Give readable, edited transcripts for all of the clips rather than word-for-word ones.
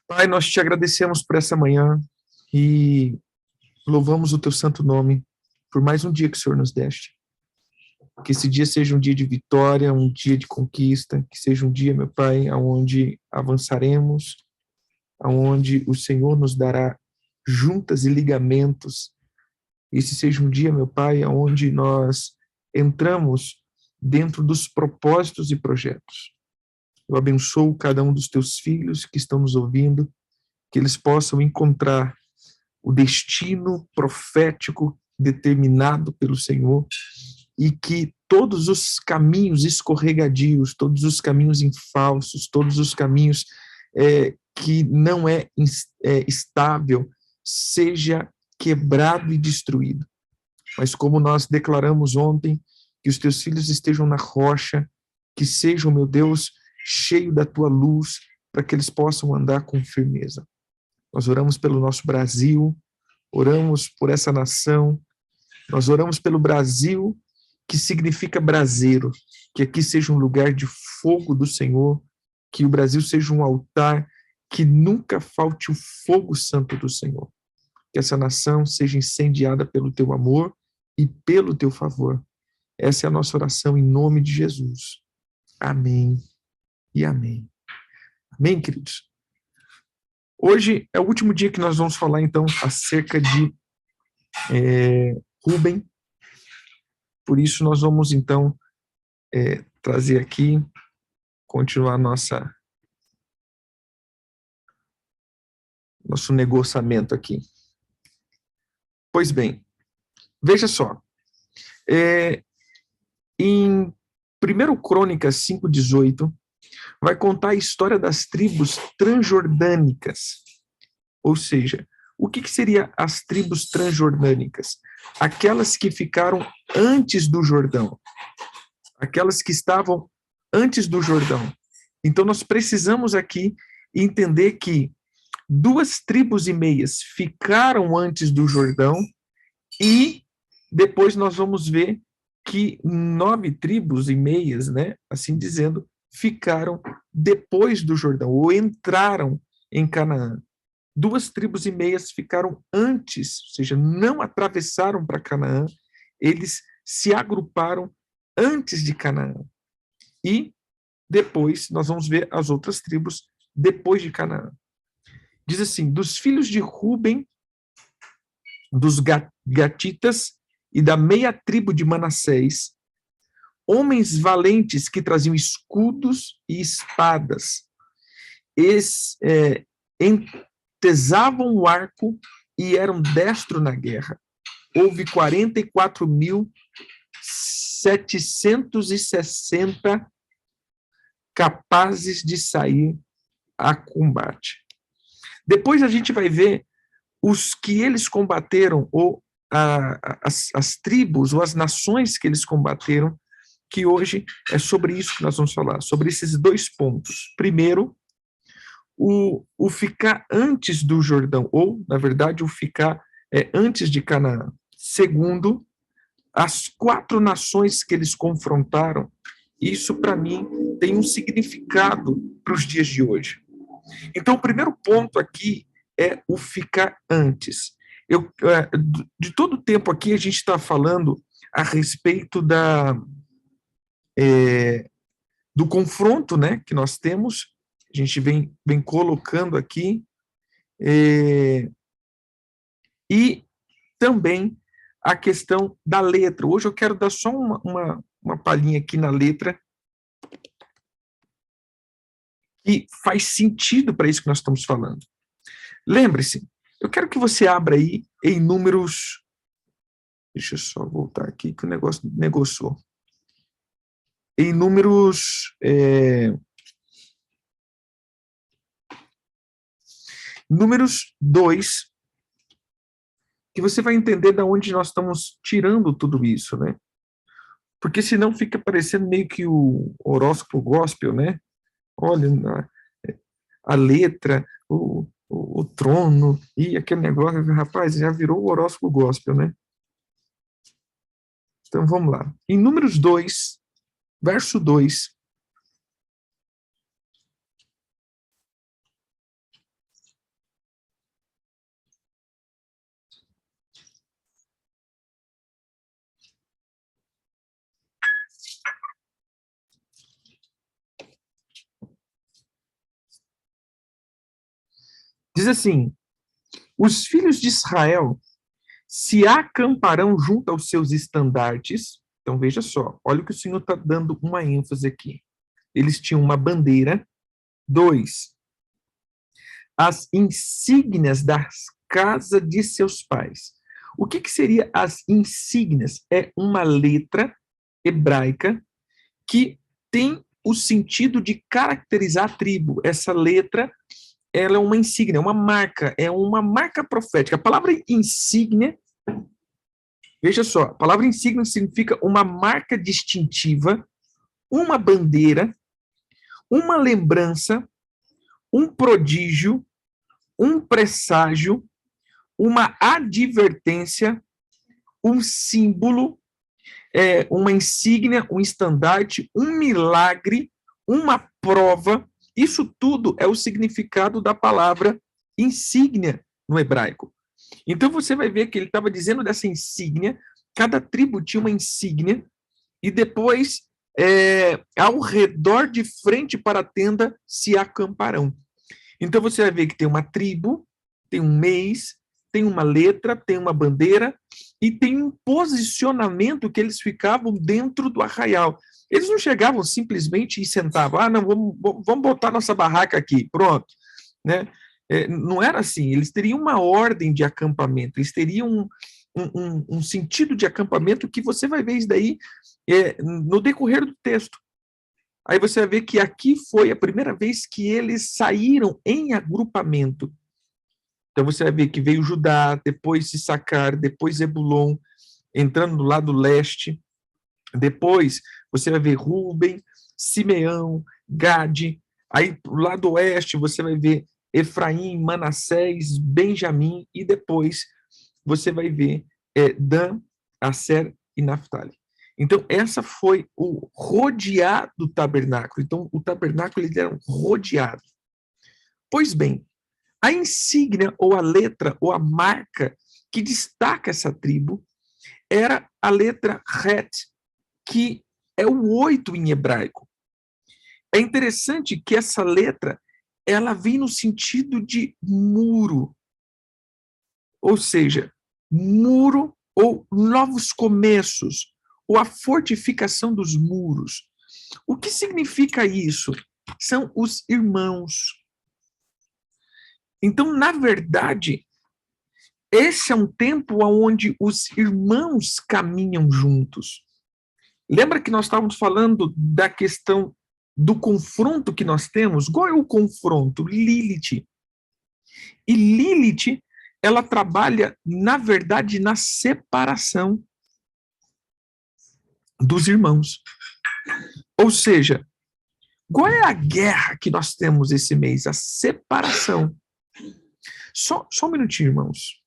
Pai, nós te agradecemos por essa manhã e louvamos o teu santo nome por mais um dia que o Senhor nos deste. Que esse dia seja um dia de vitória, um dia de conquista, que seja um dia, meu Pai, aonde avançaremos, aonde o Senhor nos dará juntas e ligamentos. Esse seja um dia, meu Pai, aonde nós entramos dentro dos propósitos e projetos. Eu abençoo cada um dos teus filhos que estão nos ouvindo, que eles possam encontrar o destino profético determinado pelo Senhor e que todos os caminhos escorregadios, todos os caminhos infalsos, todos os caminhos que não é estável, seja quebrado e destruído. Mas como nós declaramos ontem, que os teus filhos estejam na rocha, que sejam, meu Deus, cheio da tua luz, para que eles possam andar com firmeza. Nós oramos pelo nosso Brasil, oramos por essa nação, nós oramos pelo Brasil, que significa braseiro, que aqui seja um lugar de fogo do Senhor, que o Brasil seja um altar, que nunca falte o fogo santo do Senhor. Que essa nação seja incendiada pelo teu amor e pelo teu favor. Essa é a nossa oração em nome de Jesus. Amém e amém. Amém, queridos? Hoje é o último dia que nós vamos falar, então, acerca de Rúben. Por isso, nós vamos, então, trazer aqui, continuar nosso negociamento aqui. Pois bem, veja só. Em 1 Crônicas 5,18, vai contar a história das tribos transjordânicas. Ou seja, o que seria as tribos transjordânicas? Aquelas que ficaram antes do Jordão. Aquelas que estavam antes do Jordão. Então, nós precisamos aqui entender que 2 tribos e meias ficaram antes do Jordão e depois nós vamos ver que 9 tribos e meias, né, assim dizendo, ficaram depois do Jordão, ou entraram em Canaã. 2 tribos e meias ficaram antes, ou seja, não atravessaram para Canaã, eles se agruparam antes de Canaã. E depois nós vamos ver as outras tribos depois de Canaã. Diz assim: dos filhos de Ruben, dos gatitas e da meia tribo de Manassés, homens valentes que traziam escudos e espadas, entesavam o arco e eram destros na guerra. Houve 44.760 capazes de sair a combate. Depois a gente vai ver os que eles combateram, ou as tribos, ou as nações que eles combateram, que hoje é sobre isso que nós vamos falar, sobre esses 2 pontos. Primeiro, o ficar antes do Jordão, ou, na verdade, o ficar antes de Canaã. Segundo, as 4 nações que eles confrontaram, isso, para mim, tem um significado para os dias de hoje. Então, o primeiro ponto aqui é o ficar antes. De todo o tempo aqui, a gente está falando a respeito do confronto, né, que nós temos. A gente vem colocando aqui. E também a questão da letra. Hoje eu quero dar só uma palhinha aqui na letra que faz sentido para isso que nós estamos falando. Lembre-se, eu quero que você abra aí em Números. Deixa eu só voltar aqui que o negócio negociou. Em Números. Números 2, que você vai entender de onde nós estamos tirando tudo isso, né? Porque senão fica parecendo meio que o horóscopo gospel, né? Olha, a letra, o trono, e aquele negócio, rapaz, já virou o horóscopo gospel, né? Então, vamos lá. Em Números 2, verso 2, Diz assim: os filhos de Israel se acamparão junto aos seus estandartes. Então, veja só, olha o que o Senhor está dando uma ênfase aqui. Eles tinham uma bandeira. 2, as insígnias das casas de seus pais. O que, que seria as insígnias? É uma letra hebraica que tem o sentido de caracterizar a tribo. Essa letra, ela é uma insígnia, é uma marca profética. A palavra insígnia, veja só, a palavra insígnia significa uma marca distintiva, uma bandeira, uma lembrança, um prodígio, um presságio, uma advertência, um símbolo, uma insígnia, um estandarte, um milagre, uma prova. Isso tudo é o significado da palavra insígnia no hebraico. Então você vai ver que ele estava dizendo dessa insígnia, cada tribo tinha uma insígnia, e depois, ao redor de frente para a tenda, se acamparão. Então você vai ver que tem uma tribo, tem um mês, tem uma letra, tem uma bandeira e tem um posicionamento que eles ficavam dentro do arraial. Eles não chegavam simplesmente e sentavam, não, vamos botar nossa barraca aqui, pronto. Né? Não era assim, eles teriam uma ordem de acampamento, eles teriam um sentido de acampamento que você vai ver isso daí no decorrer do texto. Aí você vai ver que aqui foi a primeira vez que eles saíram em agrupamento. Então você vai ver que veio Judá, depois Issacar, depois Zebulon, entrando do lado leste. Depois você vai ver Rúben, Simeão, Gade. Aí do lado oeste você vai ver Efraim, Manassés, Benjamim. E depois você vai ver Dan, Aser e Naftali. Então, essa foi o rodear do tabernáculo. Então, o tabernáculo ele era rodeado. Pois bem, a insígnia ou a letra ou a marca que destaca essa tribo era a letra Het, que é o 8 em hebraico. É interessante que essa letra ela vem no sentido de muro, ou seja, muro ou novos começos, ou a fortificação dos muros. O que significa isso? São os irmãos. Então, na verdade, esse é um tempo onde os irmãos caminham juntos. Lembra que nós estávamos falando da questão do confronto que nós temos? Qual é o confronto? Lilith. E Lilith, ela trabalha, na verdade, na separação dos irmãos. Ou seja, qual é a guerra que nós temos esse mês? A separação. Só um minutinho, irmãos.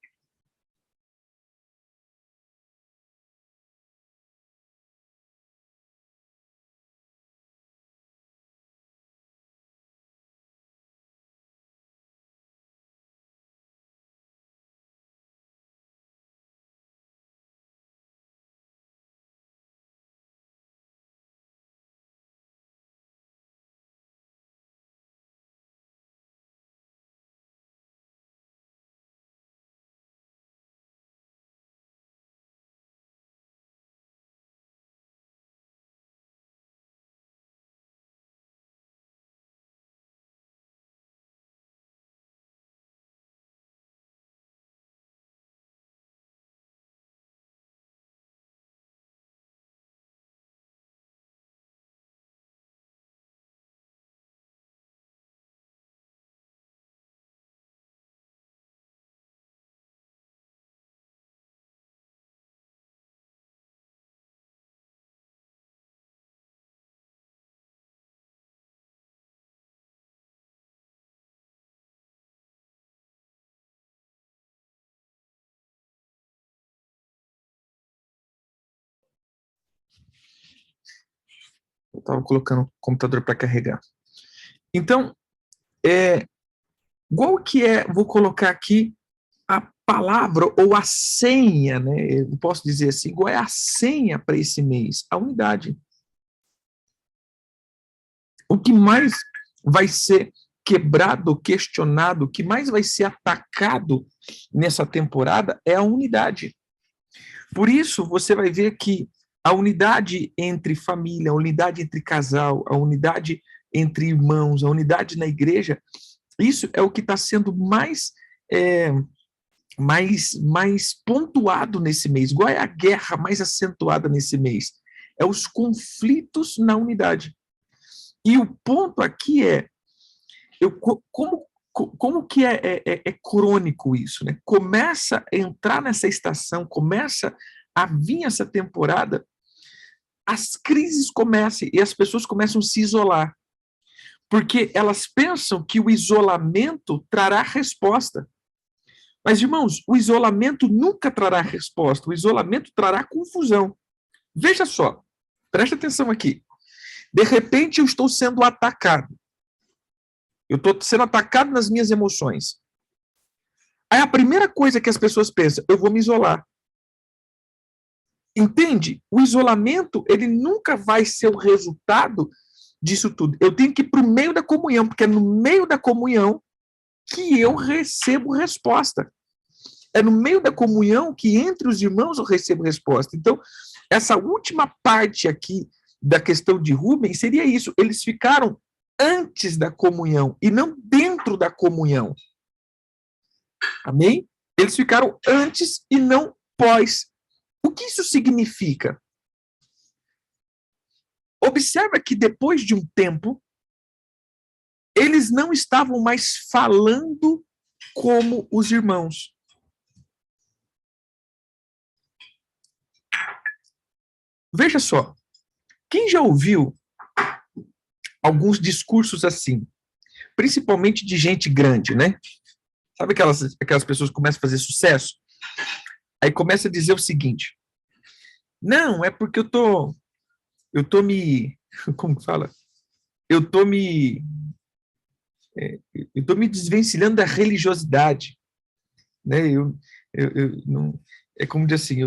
Eu estava colocando o computador para carregar. Então, qual que é, vou colocar aqui a palavra ou a senha, né? Eu posso dizer assim, qual é a senha para esse mês? A unidade. O que mais vai ser quebrado, questionado, o que mais vai ser atacado nessa temporada é a unidade. Por isso, você vai ver que a unidade entre família, a unidade entre casal, a unidade entre irmãos, a unidade na igreja, isso é o que está sendo mais pontuado nesse mês. Qual é a guerra mais acentuada nesse mês? É os conflitos na unidade. E o ponto aqui é, como que é crônico isso, né? Começa a entrar nessa estação, começa a vir essa temporada, as crises começam e as pessoas começam a se isolar, porque elas pensam que o isolamento trará resposta. Mas, irmãos, o isolamento nunca trará resposta, o isolamento trará confusão. Veja só, preste atenção aqui. De repente, eu estou sendo atacado. Eu estou sendo atacado nas minhas emoções. Aí a primeira coisa que as pessoas pensam, eu vou me isolar. Entende? O isolamento, ele nunca vai ser o resultado disso tudo. Eu tenho que ir para o meio da comunhão, porque é no meio da comunhão que eu recebo resposta. É no meio da comunhão que entre os irmãos eu recebo resposta. Então, essa última parte aqui da questão de Rubens seria isso. Eles ficaram antes da comunhão e não dentro da comunhão. Amém? Eles ficaram antes e não pós. O que isso significa? Observa que depois de um tempo, eles não estavam mais falando como os irmãos. Veja só, quem já ouviu alguns discursos assim, principalmente de gente grande, né? Sabe aquelas pessoas que começam a fazer sucesso? Aí começa a dizer o seguinte, não, é porque eu tô me, como que fala? Eu tô me desvencilhando da religiosidade, né? Não, é como dizer assim,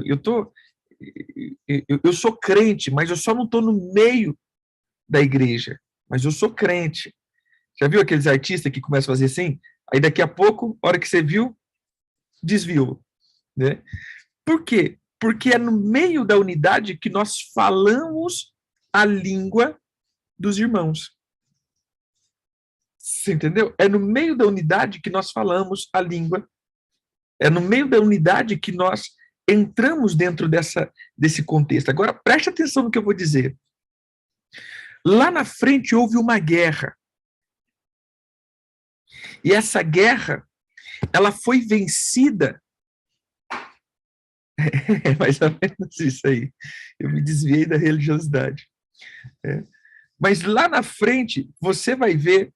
eu sou crente, mas eu só não estou no meio da igreja, mas eu sou crente. Já viu aqueles artistas que começam a fazer assim? Aí daqui a pouco, a hora que você viu, desviou, né? Por quê? Porque é no meio da unidade que nós falamos a língua dos irmãos. Você entendeu? É no meio da unidade que nós falamos a língua. É no meio da unidade que nós entramos dentro desse contexto. Agora, preste atenção no que eu vou dizer. Lá na frente houve uma guerra. E essa guerra, ela foi vencida. É mais ou menos isso aí. Eu me desviei da religiosidade. Mas lá na frente, você vai ver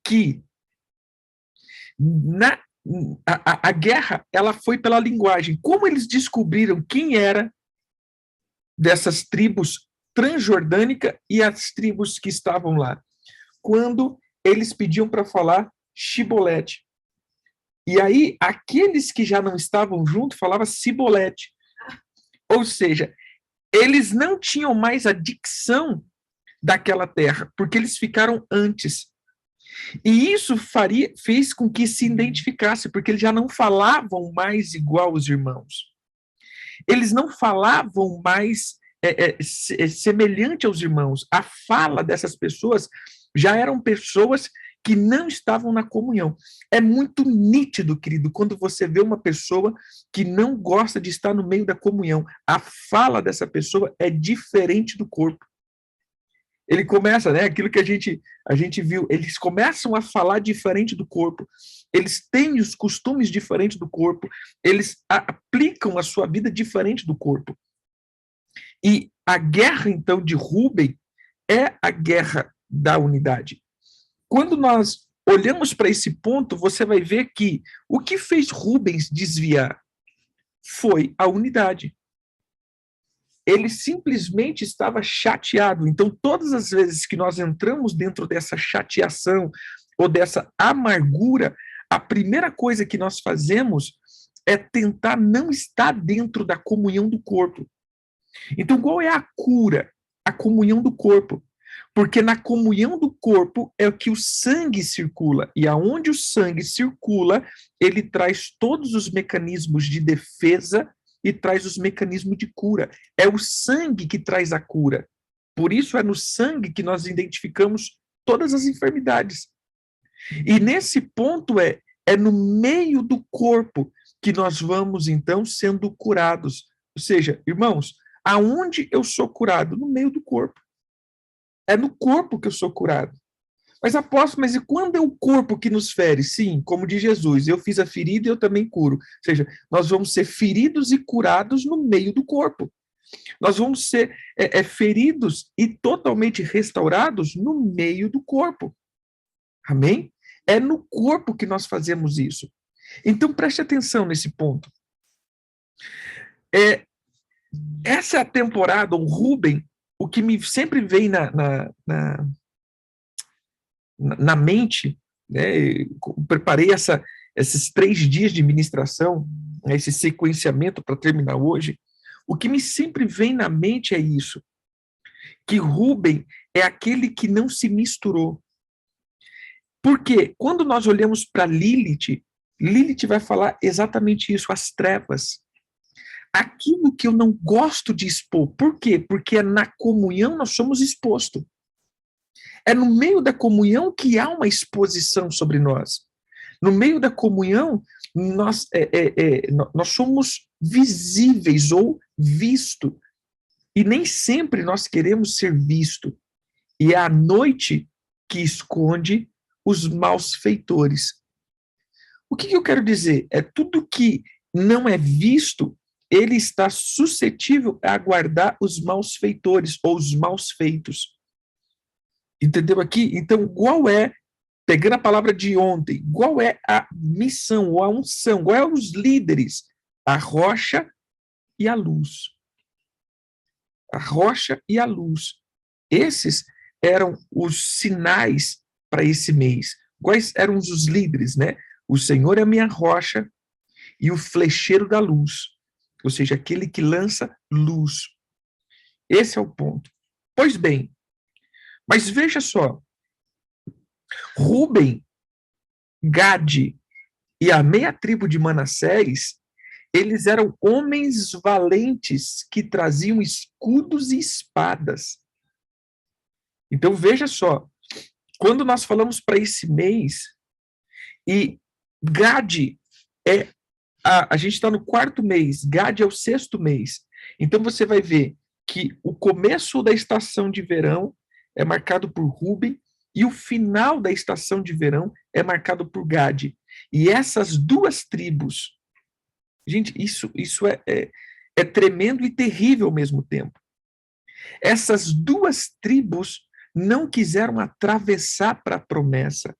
que a guerra ela foi pela linguagem. Como eles descobriram quem era dessas tribos transjordânica e as tribos que estavam lá? Quando eles pediam para falar Shibolete. E aí, aqueles que já não estavam juntos falavam Sibolete. Ou seja, eles não tinham mais a dicção daquela terra, porque eles ficaram antes. E isso fez com que se identificasse, porque eles já não falavam mais igual os irmãos. Eles não falavam mais semelhante aos irmãos. A fala dessas pessoas já eram pessoas que não estavam na comunhão. É muito nítido, querido, quando você vê uma pessoa que não gosta de estar no meio da comunhão. A fala dessa pessoa é diferente do corpo. Ele começa, né, aquilo que a gente viu, eles começam a falar diferente do corpo, eles têm os costumes diferentes do corpo, eles aplicam a sua vida diferente do corpo. E a guerra, então, de Rubem é a guerra da unidade. Quando nós olhamos para esse ponto, você vai ver que o que fez Rubens desviar foi a unidade. Ele simplesmente estava chateado. Então, todas as vezes que nós entramos dentro dessa chateação ou dessa amargura, a primeira coisa que nós fazemos é tentar não estar dentro da comunhão do corpo. Então, qual é a cura? A comunhão do corpo. Porque na comunhão do corpo é que o sangue circula. E aonde o sangue circula, ele traz todos os mecanismos de defesa e traz os mecanismos de cura. É o sangue que traz a cura. Por isso é no sangue que nós identificamos todas as enfermidades. E nesse ponto é no meio do corpo que nós vamos, então, sendo curados. Ou seja, irmãos, aonde eu sou curado? No meio do corpo. É no corpo que eu sou curado. Mas apóstolo, mas e quando é o corpo que nos fere? Sim, como diz Jesus, eu fiz a ferida e eu também curo. Ou seja, nós vamos ser feridos e curados no meio do corpo. Nós vamos ser feridos e totalmente restaurados no meio do corpo. Amém? É no corpo que nós fazemos isso. Então, preste atenção nesse ponto. Essa é a temporada, o Rubem, o que me sempre vem na mente, né? Eu preparei esses 3 dias de ministração, né, esse sequenciamento para terminar hoje. O que me sempre vem na mente é isso, que Rubem é aquele que não se misturou. Porque quando nós olhamos para Lilith, Lilith vai falar exatamente isso, as trevas. Aquilo que eu não gosto de expor. Por quê? Porque na comunhão nós somos expostos. É no meio da comunhão que há uma exposição sobre nós. No meio da comunhão, nós somos visíveis ou visto. E nem sempre nós queremos ser visto. E é a noite que esconde os maus feitores. O que eu quero dizer? É tudo que não é visto, ele está suscetível a aguardar os maus feitores ou os maus feitos. Entendeu aqui? Então, qual é, pegando a palavra de ontem, qual é a missão ou a unção? Qual é os líderes? A rocha e a luz. A rocha e a luz. Esses eram os sinais para esse mês. Quais eram os líderes, né? O Senhor é a minha rocha e o flecheiro da luz. Ou seja, aquele que lança luz. Esse é o ponto. Pois bem, mas veja só, Rúben, Gade e a meia tribo de Manassés, eles eram homens valentes que traziam escudos e espadas. Então veja só, quando nós falamos para esse mês, e Gade a gente está no 4º mês, Gade é o 6º mês. Então você vai ver que o começo da estação de verão é marcado por Rúben e o final da estação de verão é marcado por Gade. E essas 2 tribos, gente, isso é tremendo e terrível ao mesmo tempo. Essas 2 tribos não quiseram atravessar para a promessa.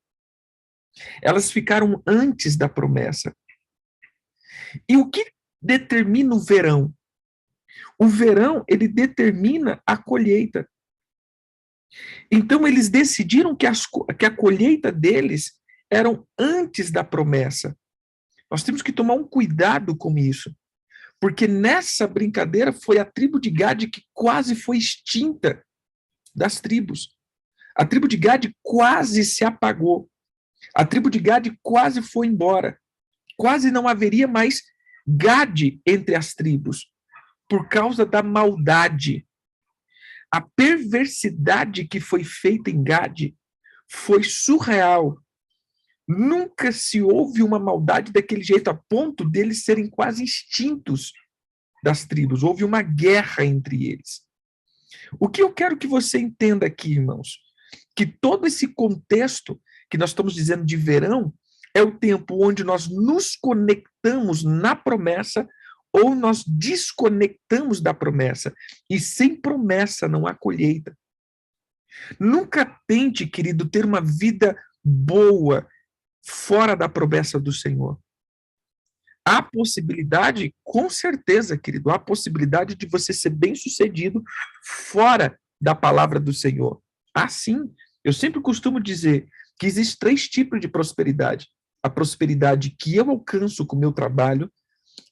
Elas ficaram antes da promessa. E o que determina o verão? O verão, ele determina a colheita. Então, eles decidiram que a colheita deles eram antes da promessa. Nós temos que tomar um cuidado com isso, porque nessa brincadeira foi a tribo de Gade que quase foi extinta das tribos. A tribo de Gade quase se apagou. A tribo de Gade quase foi embora. Quase não haveria mais Gade entre as tribos, por causa da maldade. A perversidade que foi feita em Gade foi surreal. Nunca se houve uma maldade daquele jeito, a ponto deles serem quase extintos das tribos. Houve uma guerra entre eles. O que eu quero que você entenda aqui, irmãos, que todo esse contexto que nós estamos dizendo de verão é o tempo onde nós nos conectamos na promessa ou nós desconectamos da promessa. E sem promessa não há colheita. Nunca tente, querido, ter uma vida boa fora da promessa do Senhor. Há possibilidade, com certeza, querido, há possibilidade de você ser bem-sucedido fora da palavra do Senhor. Assim, eu sempre costumo dizer que existem 3 tipos de prosperidade. A prosperidade que eu alcanço com o meu trabalho,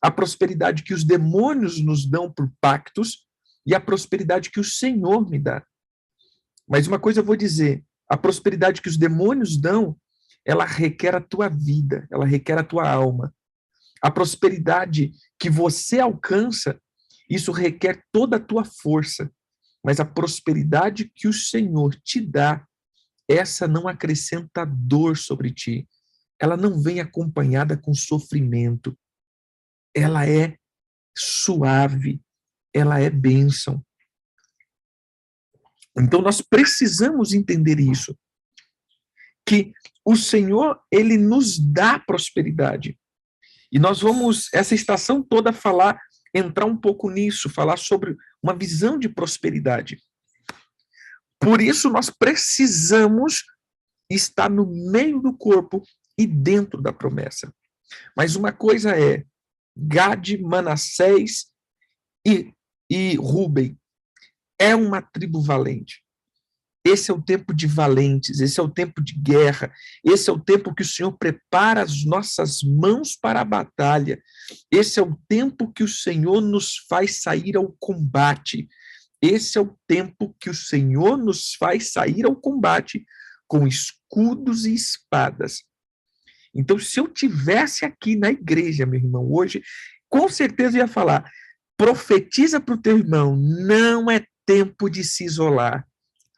a prosperidade que os demônios nos dão por pactos e a prosperidade que o Senhor me dá. Mas uma coisa eu vou dizer, a prosperidade que os demônios dão, ela requer a tua vida, ela requer a tua alma. A prosperidade que você alcança, isso requer toda a tua força. Mas a prosperidade que o Senhor te dá, essa não acrescenta dor sobre ti. Ela não vem acompanhada com sofrimento. Ela é suave, ela é bênção. Então nós precisamos entender isso, que o Senhor, ele nos dá prosperidade. E nós vamos, essa estação toda, entrar um pouco nisso, falar sobre uma visão de prosperidade. Por isso nós precisamos estar no meio do corpo e dentro da promessa. Mas uma coisa é, Gade, Manassés e Rúben é uma tribo valente. Esse é o tempo de valentes, esse é o tempo de guerra, esse é o tempo que o Senhor prepara as nossas mãos para a batalha, esse é o tempo que o Senhor nos faz sair ao combate, esse é o tempo que o Senhor nos faz sair ao combate com escudos e espadas. Então, se eu tivesse aqui na igreja, meu irmão, hoje, com certeza eu ia falar, profetiza para o teu irmão, não é tempo de se isolar.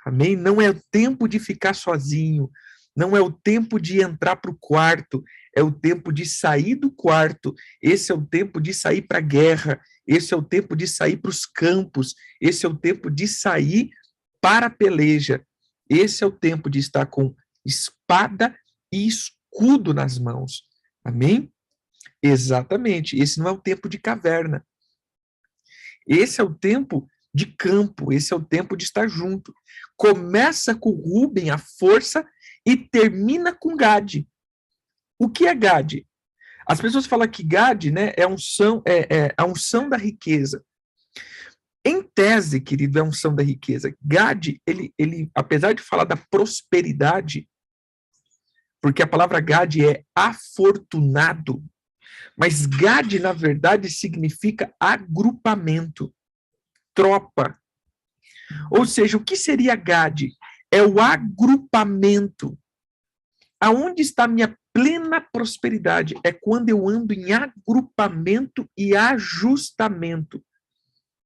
Amém? Não é o tempo de ficar sozinho, não é o tempo de entrar para o quarto, é o tempo de sair do quarto, esse é o tempo de sair para a guerra, esse é o tempo de sair para os campos, esse é o tempo de sair para a peleja, esse é o tempo de estar com espada e escudo nas mãos. Amém? Exatamente, esse não é o tempo de caverna. Esse é o tempo de campo, esse é o tempo de estar junto. Começa com Rúben, a força, e termina com Gade. O que é Gade? As pessoas falam que Gade, né, é a unção da riqueza. Em tese, querido, é a unção da riqueza. Gade, ele, apesar de falar da prosperidade, porque a palavra Gade é afortunado, mas Gade, na verdade, significa agrupamento, tropa. Ou seja, o que seria Gade? É o agrupamento. Aonde está a minha plena prosperidade? É quando eu ando em agrupamento e ajustamento.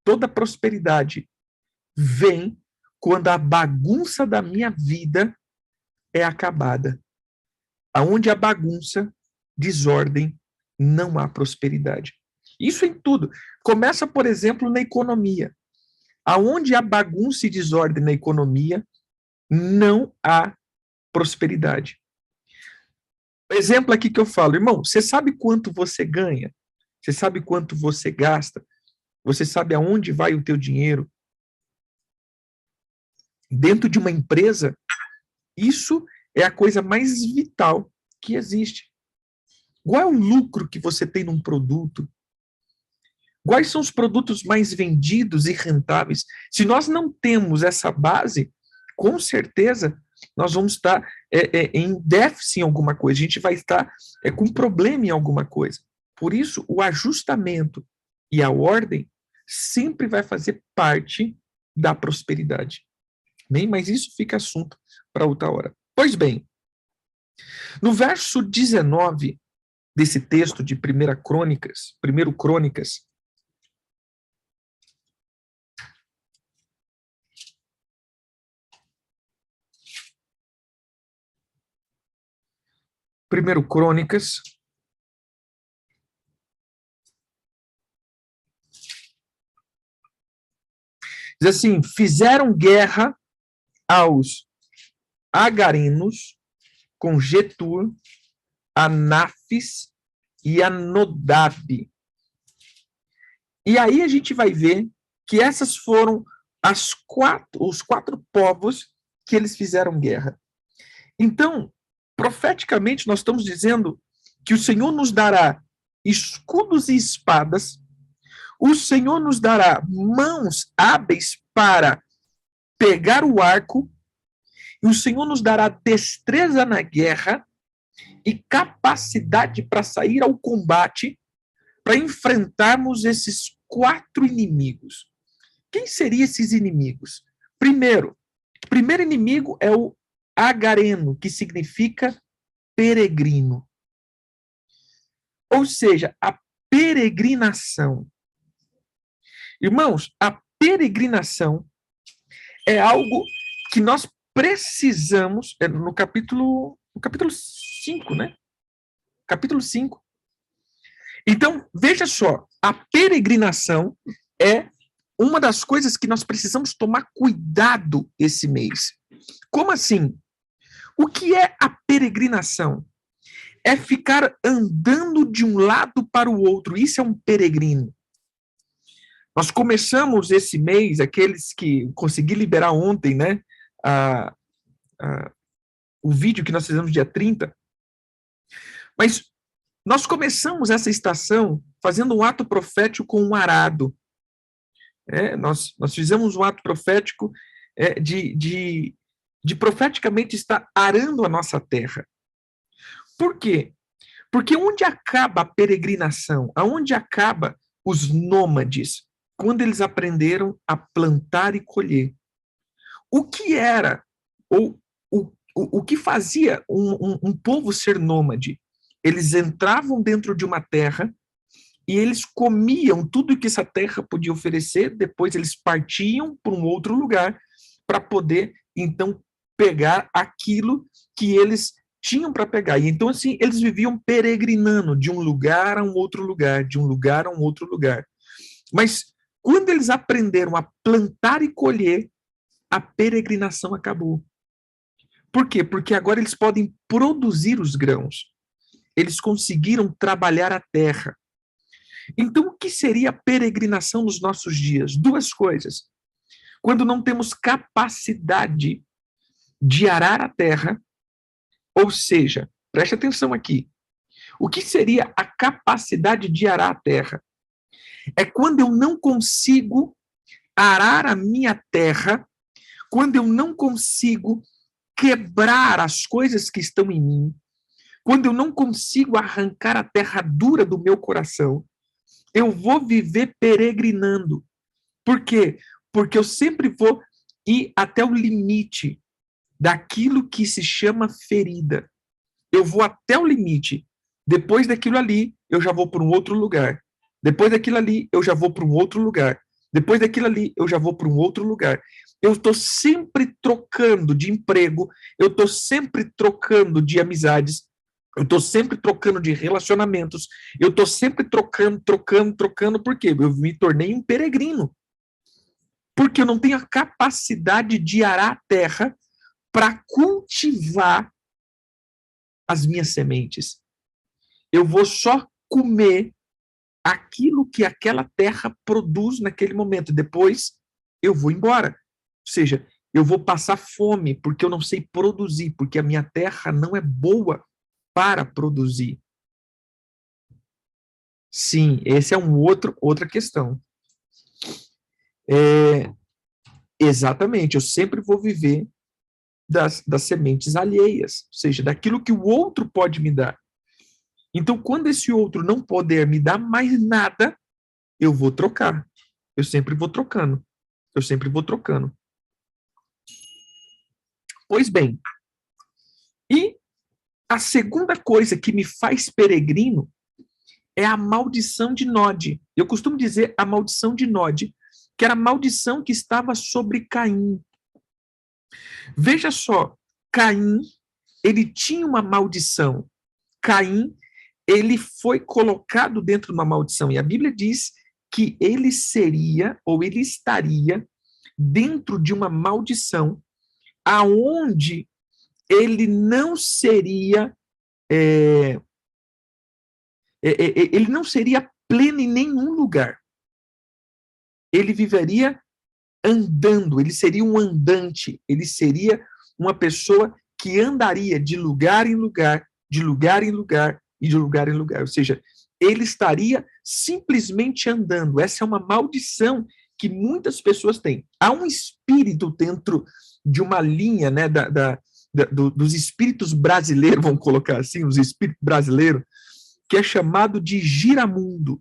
Toda prosperidade vem quando a bagunça da minha vida é acabada. Aonde há bagunça, desordem, não há prosperidade. Isso em tudo. Começa, por exemplo, na economia. Aonde há bagunça e desordem na economia, não há prosperidade. Exemplo aqui que eu falo, irmão, você sabe quanto você ganha? Você sabe quanto você gasta? Você sabe aonde vai o teu dinheiro? Dentro de uma empresa, isso é a coisa mais vital que existe. Qual é o lucro que você tem num produto? Quais são os produtos mais vendidos e rentáveis? Se nós não temos essa base, com certeza nós vamos estar em déficit em alguma coisa, a gente vai estar com problema em alguma coisa. Por isso, o ajustamento e a ordem sempre vai fazer parte da prosperidade. Bem, mas isso fica assunto para outra hora. Pois bem, no verso 19 desse texto de 1 Crônicas, 1 Crônicas, diz assim, fizeram guerra aos agarenos com Getur, a Nafis e a Nodab. E aí a gente vai ver que essas foram os quatro povos que eles fizeram guerra. Então, profeticamente, nós estamos dizendo que o Senhor nos dará escudos e espadas, o Senhor nos dará mãos hábeis para pegar o arco, e o Senhor nos dará destreza na guerra e capacidade para sair ao combate, para enfrentarmos esses 4 inimigos. Quem seriam esses inimigos? Primeiro, O primeiro inimigo é o agareno, que significa peregrino. Ou seja, a peregrinação. Irmãos, a peregrinação é algo que nós precisamos, no capítulo 5, né? Capítulo 5. Então, veja só, a peregrinação é uma das coisas que nós precisamos tomar cuidado esse mês. Como assim? O que é a peregrinação? É ficar andando de um lado para o outro. Isso é um peregrino. Nós começamos esse mês, aqueles que consegui liberar ontem, né? O vídeo que nós fizemos dia 30. Mas nós começamos essa estação fazendo um ato profético com um arado. Nós fizemos um ato profético de profeticamente estar arando a nossa terra. Por quê? Porque onde acaba a peregrinação? Aonde acaba os nômades? Quando eles aprenderam a plantar e colher. O que era, ou o que fazia um povo ser nômade? Eles entravam dentro de uma terra e eles comiam tudo que essa terra podia oferecer, depois eles partiam para um outro lugar para poder, então, pegar aquilo que eles tinham para pegar. E então, assim, eles viviam peregrinando de um lugar a um outro lugar, de um lugar a um outro lugar. Mas quando eles aprenderam a plantar e colher, a peregrinação acabou. Por quê? Porque agora eles podem produzir os grãos. Eles conseguiram trabalhar a terra. Então, o que seria a peregrinação nos nossos dias? Duas coisas. Quando não temos capacidade de arar a terra, ou seja, preste atenção aqui, o que seria a capacidade de arar a terra? É quando eu não consigo arar a minha terra, quando eu não consigo quebrar as coisas que estão em mim, quando eu não consigo arrancar a terra dura do meu coração, eu vou viver peregrinando. Por quê? Porque eu sempre vou ir até o limite daquilo que se chama ferida. Eu vou até o limite. Depois daquilo ali, eu já vou para um outro lugar. Depois daquilo ali, eu já vou para um outro lugar. Depois daquilo ali, eu já vou para um outro lugar. Eu estou sempre trocando de emprego, eu estou sempre trocando de amizades, eu estou sempre trocando de relacionamentos, eu estou sempre trocando, por quê? Eu me tornei um peregrino. Porque eu não tenho a capacidade de arar a terra para cultivar as minhas sementes. Eu vou só comer aquilo que aquela terra produz naquele momento. Depois eu vou embora. Ou seja, eu vou passar fome porque eu não sei produzir, porque a minha terra não é boa para produzir. Sim, esse é outra questão. Exatamente, eu sempre vou viver das sementes alheias, ou seja, daquilo que o outro pode me dar. Então, quando esse outro não puder me dar mais nada, eu vou trocar. Eu sempre vou trocando. Eu sempre vou trocando. Pois bem, e a segunda coisa que me faz peregrino é a maldição de Nod. Eu costumo dizer a maldição de Nod, que era a maldição que estava sobre Caim. Veja só, Caim, ele tinha uma maldição. Caim, ele foi colocado dentro de uma maldição. E a Bíblia diz que ele seria, ou ele estaria, dentro de uma maldição, aonde ele não seria ele não seria pleno em nenhum lugar. Ele viveria andando, ele seria um andante, ele seria uma pessoa que andaria de lugar em lugar, de lugar em lugar e de lugar em lugar. Ou seja, ele estaria simplesmente andando. Essa é uma maldição que muitas pessoas têm. Há um espírito dentro de uma linha, né, dos espíritos brasileiros, vamos colocar assim, os espíritos brasileiros, que é chamado de giramundo.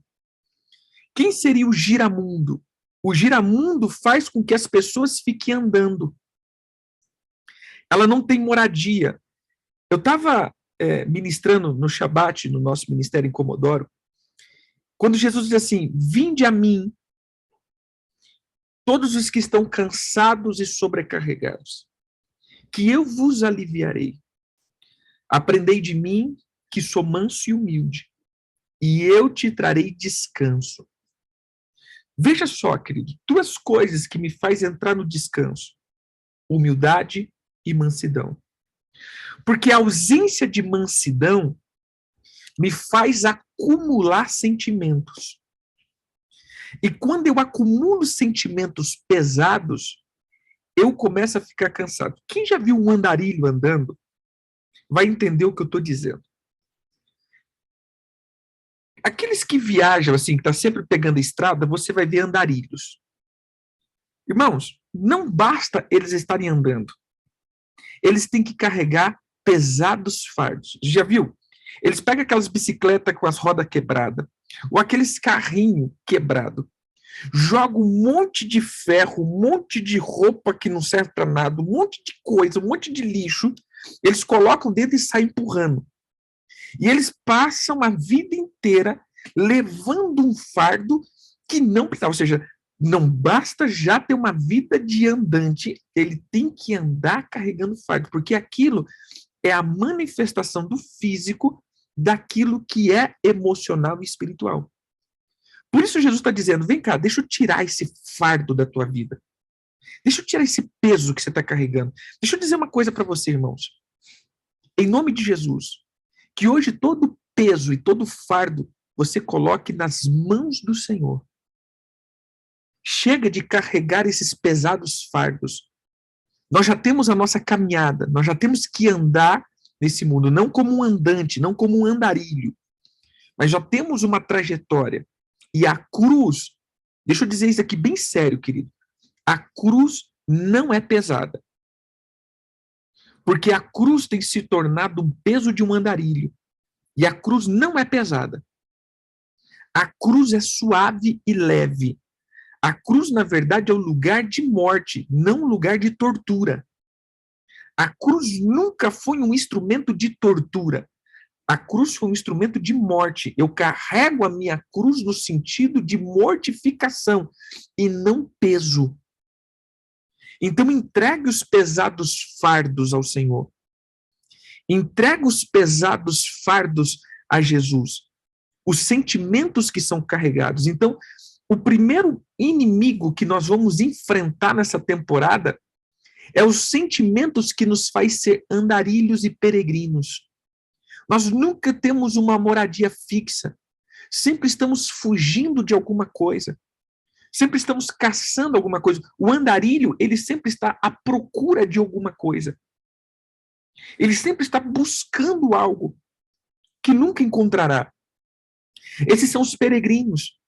Quem seria o giramundo? O giramundo faz com que as pessoas fiquem andando. ela não tem moradia. Eu estava ministrando no Shabat, no nosso ministério em Comodoro, quando Jesus diz assim: vinde a mim, todos os que estão cansados e sobrecarregados, que eu vos aliviarei. Aprendei de mim, que sou manso e humilde, e eu te trarei descanso. Veja só, querido, duas coisas que me faz entrar no descanso: humildade e mansidão. Porque a ausência de mansidão me faz acumular sentimentos. E quando eu acumulo sentimentos pesados, eu começo a ficar cansado. Quem já viu um andarilho andando vai entender o que eu estou dizendo. Aqueles que viajam, assim, que estão sempre pegando a estrada, você vai ver andarilhos. Irmãos, não basta eles estarem andando. Eles têm que carregar pesados fardos. Já viu? Eles pegam aquelas bicicletas com as rodas quebradas, ou aqueles carrinhos quebrados, jogam um monte de ferro, um monte de roupa que não serve para nada, um monte de coisa, um monte de lixo, eles colocam dentro e saem empurrando. E eles passam a vida inteira levando um fardo que não precisava, ou seja, não basta já ter uma vida de andante, ele tem que andar carregando fardo, porque aquilo é a manifestação do físico daquilo que é emocional e espiritual. Por isso Jesus está dizendo, vem cá, deixa eu tirar esse fardo da tua vida. Deixa eu tirar esse peso que você está carregando. Deixa eu dizer uma coisa para você, irmãos. Em nome de Jesus, que hoje todo peso e todo fardo você coloque nas mãos do Senhor. Chega de carregar esses pesados fardos. Nós já temos a nossa caminhada, nós já temos que andar nesse mundo, não como um andante, não como um andarilho, mas já temos uma trajetória. E a cruz, deixa eu dizer isso aqui bem sério, querido, a cruz não é pesada. Porque a cruz tem se tornado um peso de um andarilho. E a cruz não é pesada. A cruz é suave e leve. A cruz, na verdade, é o lugar de morte, não um lugar de tortura. A cruz nunca foi um instrumento de tortura. A cruz foi um instrumento de morte. Eu carrego a minha cruz no sentido de mortificação e não peso. Então, entregue os pesados fardos ao Senhor. Entregue os pesados fardos a Jesus. Os sentimentos que são carregados. Então, o primeiro inimigo que nós vamos enfrentar nessa temporada é os sentimentos que nos faz ser andarilhos e peregrinos. Nós nunca temos uma moradia fixa. Sempre estamos fugindo de alguma coisa. Sempre estamos caçando alguma coisa. O andarilho, ele sempre está à procura de alguma coisa. Ele sempre está buscando algo que nunca encontrará. Esses são os peregrinos.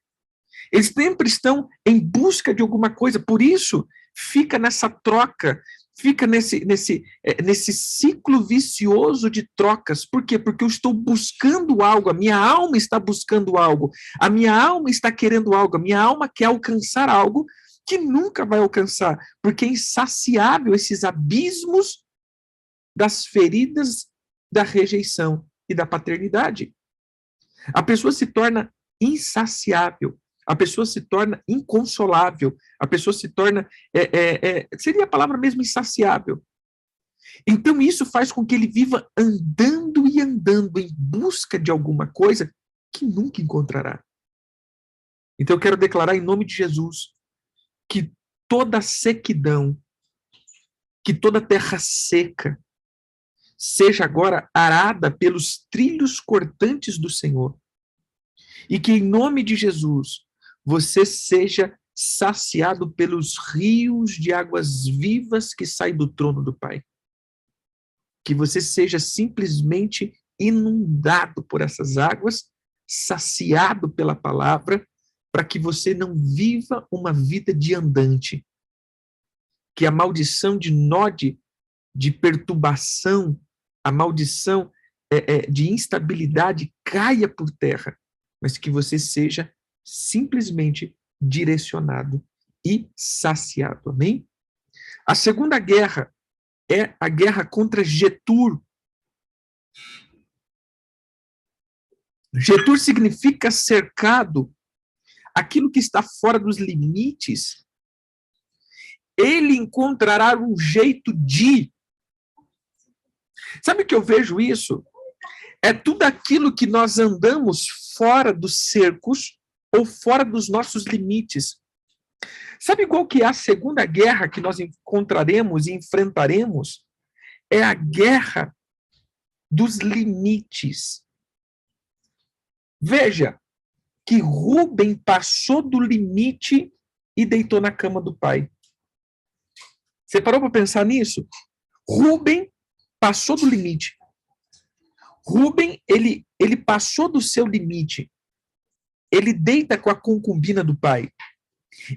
Eles sempre estão em busca de alguma coisa. Por isso, fica nessa troca, fica nesse ciclo vicioso de trocas. Por quê? Porque eu estou buscando algo, a minha alma está buscando algo, a minha alma está querendo algo, a minha alma quer alcançar algo que nunca vai alcançar, porque é insaciável esses abismos das feridas da rejeição e da paternidade. A pessoa se torna insaciável, a pessoa se torna inconsolável, a pessoa se torna, seria a palavra mesmo, insaciável. Então isso faz com que ele viva andando e andando em busca de alguma coisa que nunca encontrará. Então eu quero declarar em nome de Jesus que toda sequidão, que toda terra seca, seja agora arada pelos trilhos cortantes do Senhor. E que em nome de Jesus você seja saciado pelos rios de águas vivas que saem do trono do Pai. Que você seja simplesmente inundado por essas águas, saciado pela palavra, para que você não viva uma vida de andante. Que a maldição de Nod, de perturbação, a maldição de instabilidade caia por terra, mas que você seja simplesmente direcionado e saciado. Amém? A segunda guerra é a guerra contra Getur. Getur significa cercado, aquilo que está fora dos limites. Ele encontrará um jeito de. Sabe que eu vejo isso? É tudo aquilo que nós andamos fora dos cercos ou fora dos nossos limites. Sabe qual que é a segunda guerra que nós encontraremos e enfrentaremos? É a guerra dos limites. Veja que Rúben passou do limite e deitou na cama do pai. Você parou para pensar nisso? Rúben passou do limite. Rúben, ele passou do seu limite. Ele deita com a concubina do pai.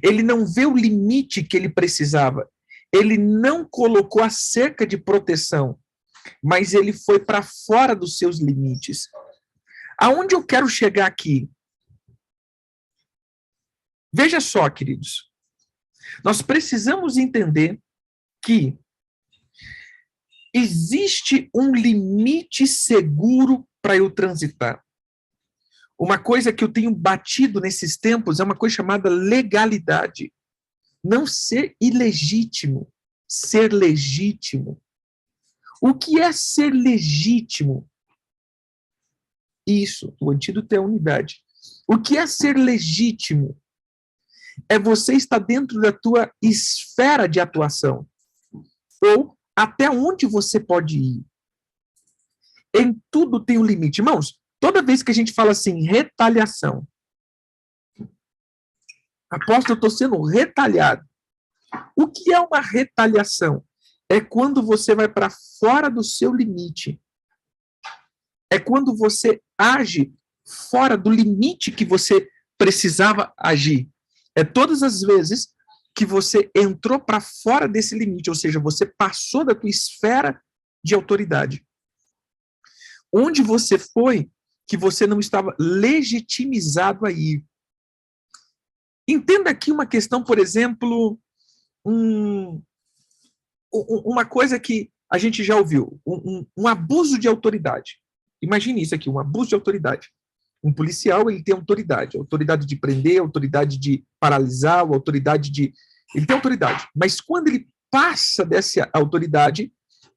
Ele não vê o limite que ele precisava. Ele não colocou a cerca de proteção, mas ele foi para fora dos seus limites. Aonde eu quero chegar aqui? Veja só, queridos. Nós precisamos entender que existe um limite seguro para eu transitar. Uma coisa que eu tenho batido nesses tempos é uma coisa chamada legalidade. Não ser ilegítimo, ser legítimo. O que é ser legítimo? Isso, o antídoto é a unidade. O que é ser legítimo? É você estar dentro da tua esfera de atuação. Ou até onde você pode ir. Em tudo tem um limite. Irmãos, toda vez que a gente fala assim, retaliação, apóstolo, eu estou sendo retalhado. O que é uma retaliação? É quando você vai para fora do seu limite. É quando você age fora do limite que você precisava agir. É todas as vezes que você entrou para fora desse limite, ou seja, você passou da tua esfera de autoridade. Onde você foi que você não estava legitimizado a ir. Entenda aqui uma questão, por exemplo, uma coisa que a gente já ouviu, um abuso de autoridade. Imagine isso aqui, um abuso de autoridade. Um policial, ele tem autoridade de prender, autoridade de paralisar, autoridade de... Ele tem autoridade, mas quando ele passa dessa autoridade,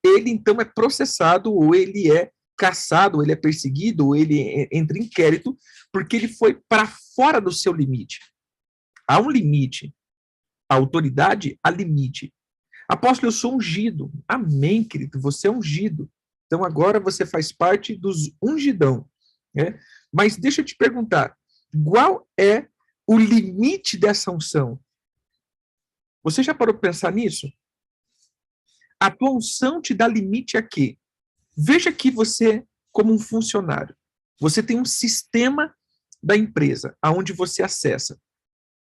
ele então é processado, ou ele é caçado, ou ele é perseguido, ou ele entra em inquérito, porque ele foi para fora do seu limite. Há um limite. A autoridade há limite. Apóstolo, eu sou ungido. Amém, querido, você é ungido. Então agora você faz parte dos ungidão, né? Mas deixa eu te perguntar, qual é o limite dessa unção? Você já parou para pensar nisso? A tua unção te dá limite a quê? Veja que você, como um funcionário, você tem um sistema da empresa, aonde você acessa.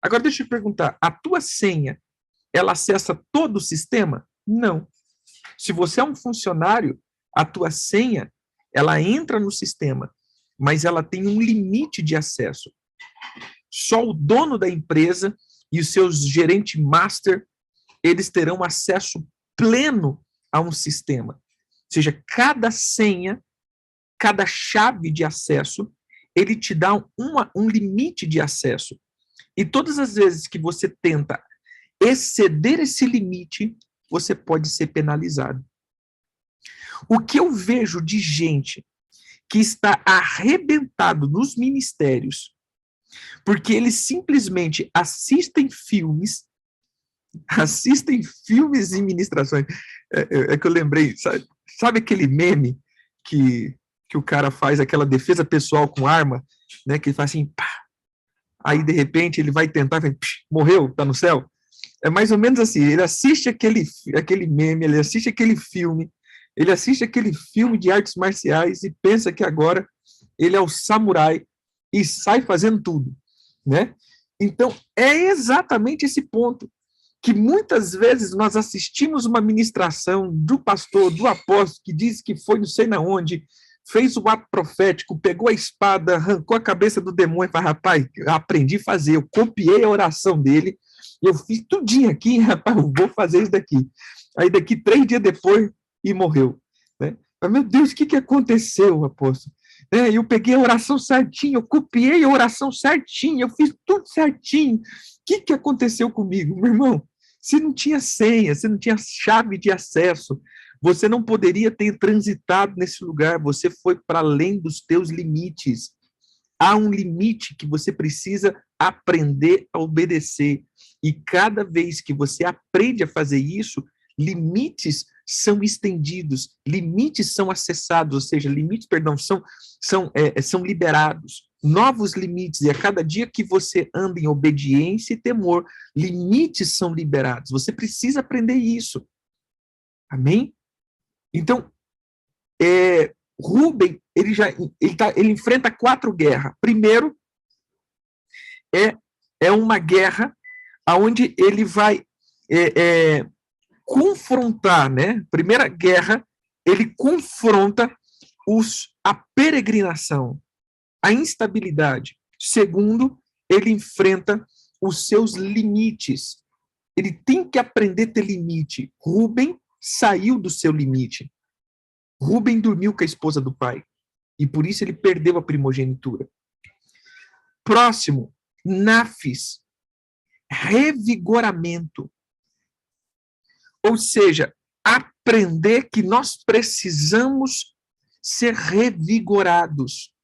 Agora deixa eu te perguntar, a tua senha, ela acessa todo o sistema? Não. Se você é um funcionário, a tua senha, ela entra no sistema, mas ela tem um limite de acesso. Só o dono da empresa e os seus gerentes master, eles terão acesso pleno a um sistema. Ou seja, cada senha, cada chave de acesso, ele te dá um limite de acesso. E todas as vezes que você tenta exceder esse limite, você pode ser penalizado. O que eu vejo de gente que está arrebentado nos ministérios, porque eles simplesmente assistem filmes e ministrações. É que eu lembrei, sabe aquele meme que o cara faz aquela defesa pessoal com arma, né, que ele faz assim, pá, aí de repente ele vai tentar, morreu, tá no céu? É mais ou menos assim, ele assiste aquele meme, ele assiste aquele filme, ele assiste aquele filme de artes marciais e pensa que agora ele é o samurai e sai fazendo tudo, né? Então, é exatamente esse ponto, que muitas vezes nós assistimos uma ministração do pastor, do apóstolo, que diz que foi não sei na onde, fez o ato profético, pegou a espada, arrancou a cabeça do demônio e falou, rapaz, eu aprendi a fazer, eu copiei a oração dele, eu fiz tudinho aqui, rapaz, eu vou fazer isso daqui. Aí daqui 3 dias depois, e morreu. Né? Mas, meu Deus, o que aconteceu, apóstolo? Eu peguei a oração certinha, eu copiei a oração certinha, eu fiz tudo certinho. O que aconteceu comigo? Meu irmão, você não tinha senha, você não tinha chave de acesso, você não poderia ter transitado nesse lugar, você foi para além dos teus limites. Há um limite que você precisa aprender a obedecer. E cada vez que você aprende a fazer isso, limites são estendidos, limites são acessados, ou seja, limites, perdão, são liberados. Novos limites, e a cada dia que você anda em obediência e temor, limites são liberados. Você precisa aprender isso. Amém? Então, Rubem, ele enfrenta 4 guerras. Primeiro, é uma guerra onde ele vai confrontar, né? Primeira guerra, ele confronta a peregrinação, a instabilidade. Segundo, ele enfrenta os seus limites. Ele tem que aprender a ter limite. Rubem saiu do seu limite. Rubem dormiu com a esposa do pai. E por isso ele perdeu a primogenitura. Próximo, Nafis, revigoramento. Ou seja, aprender que nós precisamos ser revigorados.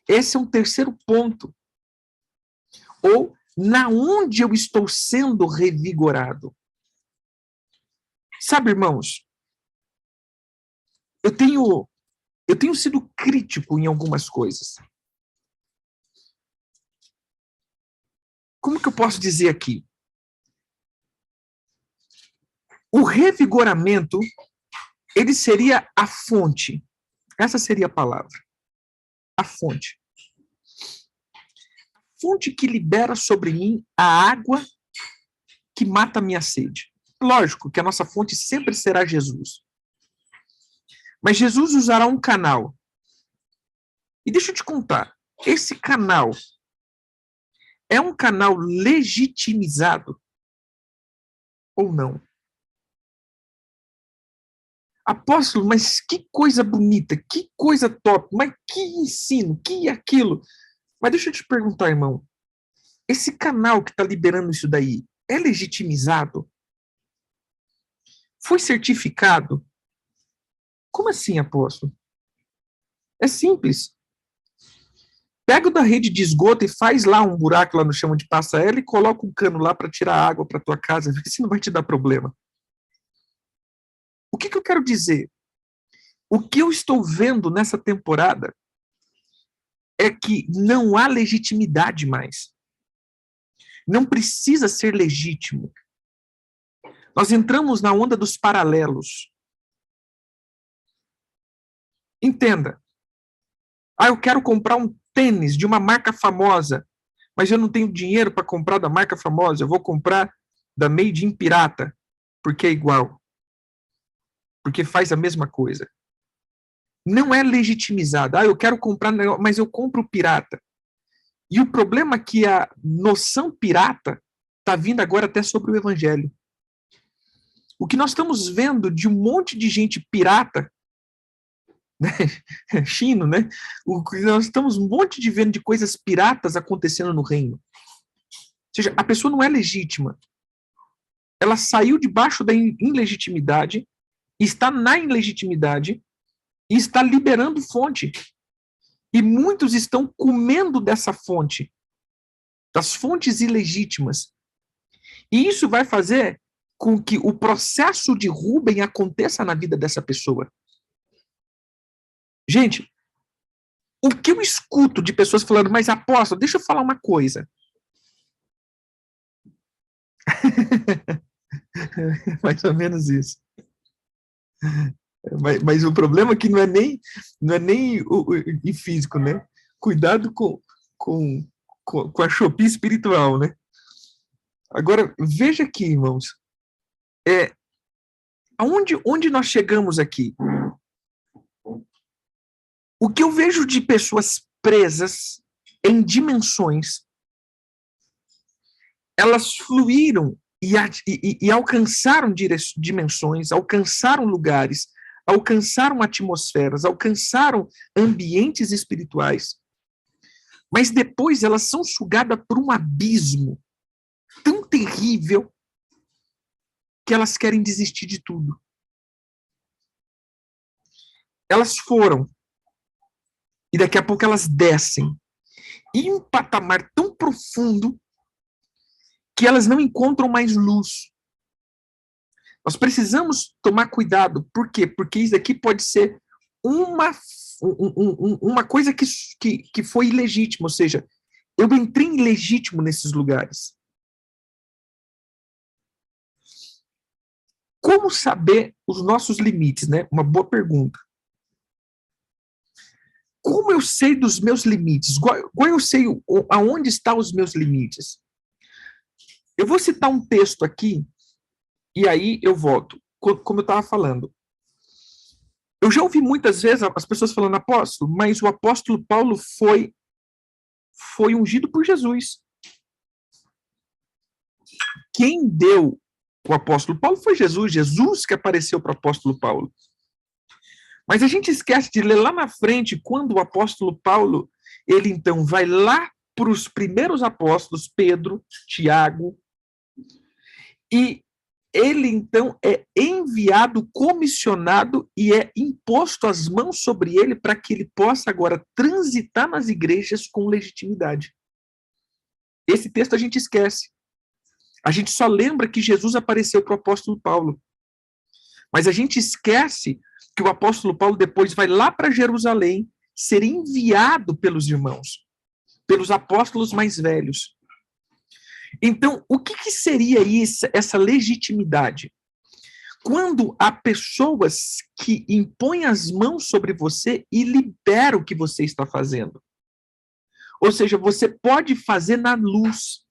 Esse é um terceiro ponto. Ou, na onde eu estou sendo revigorado? Sabe, irmãos, eu tenho sido crítico em algumas coisas. Como que eu posso dizer aqui? O revigoramento, ele seria a fonte. Essa seria a palavra. A fonte. A fonte que libera sobre mim a água que mata a minha sede. Lógico que a nossa fonte sempre será Jesus. Mas Jesus usará um canal. E deixa eu te contar, esse canal é um canal legitimizado ou não? Apóstolo, mas que coisa bonita, que coisa top, mas que ensino, que aquilo. Mas deixa eu te perguntar, irmão, esse canal que está liberando isso daí, é legitimizado? Foi certificado? Como assim, apóstolo? É simples. Pega o da rede de esgoto e faz lá um buraco lá no chão onde passa ela e coloca um cano lá para tirar água para tua casa, porque isso não vai te dar problema. O que eu quero dizer? O que eu estou vendo nessa temporada é que não há legitimidade mais. Não precisa ser legítimo. Nós entramos na onda dos paralelos. Entenda. Eu quero comprar um tênis de uma marca famosa, mas eu não tenho dinheiro para comprar da marca famosa. Eu vou comprar da Made in Pirata, porque é igual. Porque faz a mesma coisa. Não é legitimizado. Eu quero comprar, mas eu compro pirata. E o problema é que a noção pirata está vindo agora até sobre o evangelho. O que nós estamos vendo de um monte de gente pirata, né? Chino, né? Nós estamos um monte de vendo de coisas piratas acontecendo no reino. Ou seja, a pessoa não é legítima. Ela saiu debaixo da ilegitimidade, está na ilegitimidade e está liberando fonte. E muitos estão comendo dessa fonte, das fontes ilegítimas. E isso vai fazer com que o processo de Rubem aconteça na vida dessa pessoa. Gente, o que eu escuto de pessoas falando, mas apóstolo, deixa eu falar uma coisa. Mais ou menos isso. Mas o problema é que não é nem o físico, né? Cuidado com a Shopee espiritual, né? Agora, veja aqui, irmãos. Onde nós chegamos aqui? O que eu vejo de pessoas presas em dimensões, elas fluíram e alcançaram dimensões, alcançaram lugares, alcançaram atmosferas, alcançaram ambientes espirituais, mas depois elas são sugadas por um abismo tão terrível que elas querem desistir de tudo. Elas foram, e daqui a pouco elas descem em um patamar tão profundo que elas não encontram mais luz. Nós precisamos tomar cuidado. Por quê? Porque isso aqui pode ser uma coisa que foi ilegítima, ou seja, eu entrei ilegítimo nesses lugares. Como saber os nossos limites, né? Uma boa pergunta. Como eu sei dos meus limites? Qual eu sei aonde estão os meus limites? Eu vou citar um texto aqui, e aí eu volto. Como eu estava falando. Eu já ouvi muitas vezes as pessoas falando, apóstolo, mas o apóstolo Paulo foi ungido por Jesus. Quem deu o apóstolo Paulo foi Jesus. Jesus que apareceu para o apóstolo Paulo. Mas a gente esquece de ler lá na frente, quando o apóstolo Paulo, ele então vai lá para os primeiros apóstolos, Pedro, Tiago, e ele então é enviado, comissionado e é imposto as mãos sobre ele para que ele possa agora transitar nas igrejas com legitimidade. Esse texto a gente esquece. A gente só lembra que Jesus apareceu para o apóstolo Paulo. Mas a gente esquece que o apóstolo Paulo depois vai lá para Jerusalém ser enviado pelos irmãos, pelos apóstolos mais velhos. Então, o que seria isso, essa legitimidade? Quando há pessoas que impõem as mãos sobre você e liberam o que você está fazendo. Ou seja, você pode fazer na luz.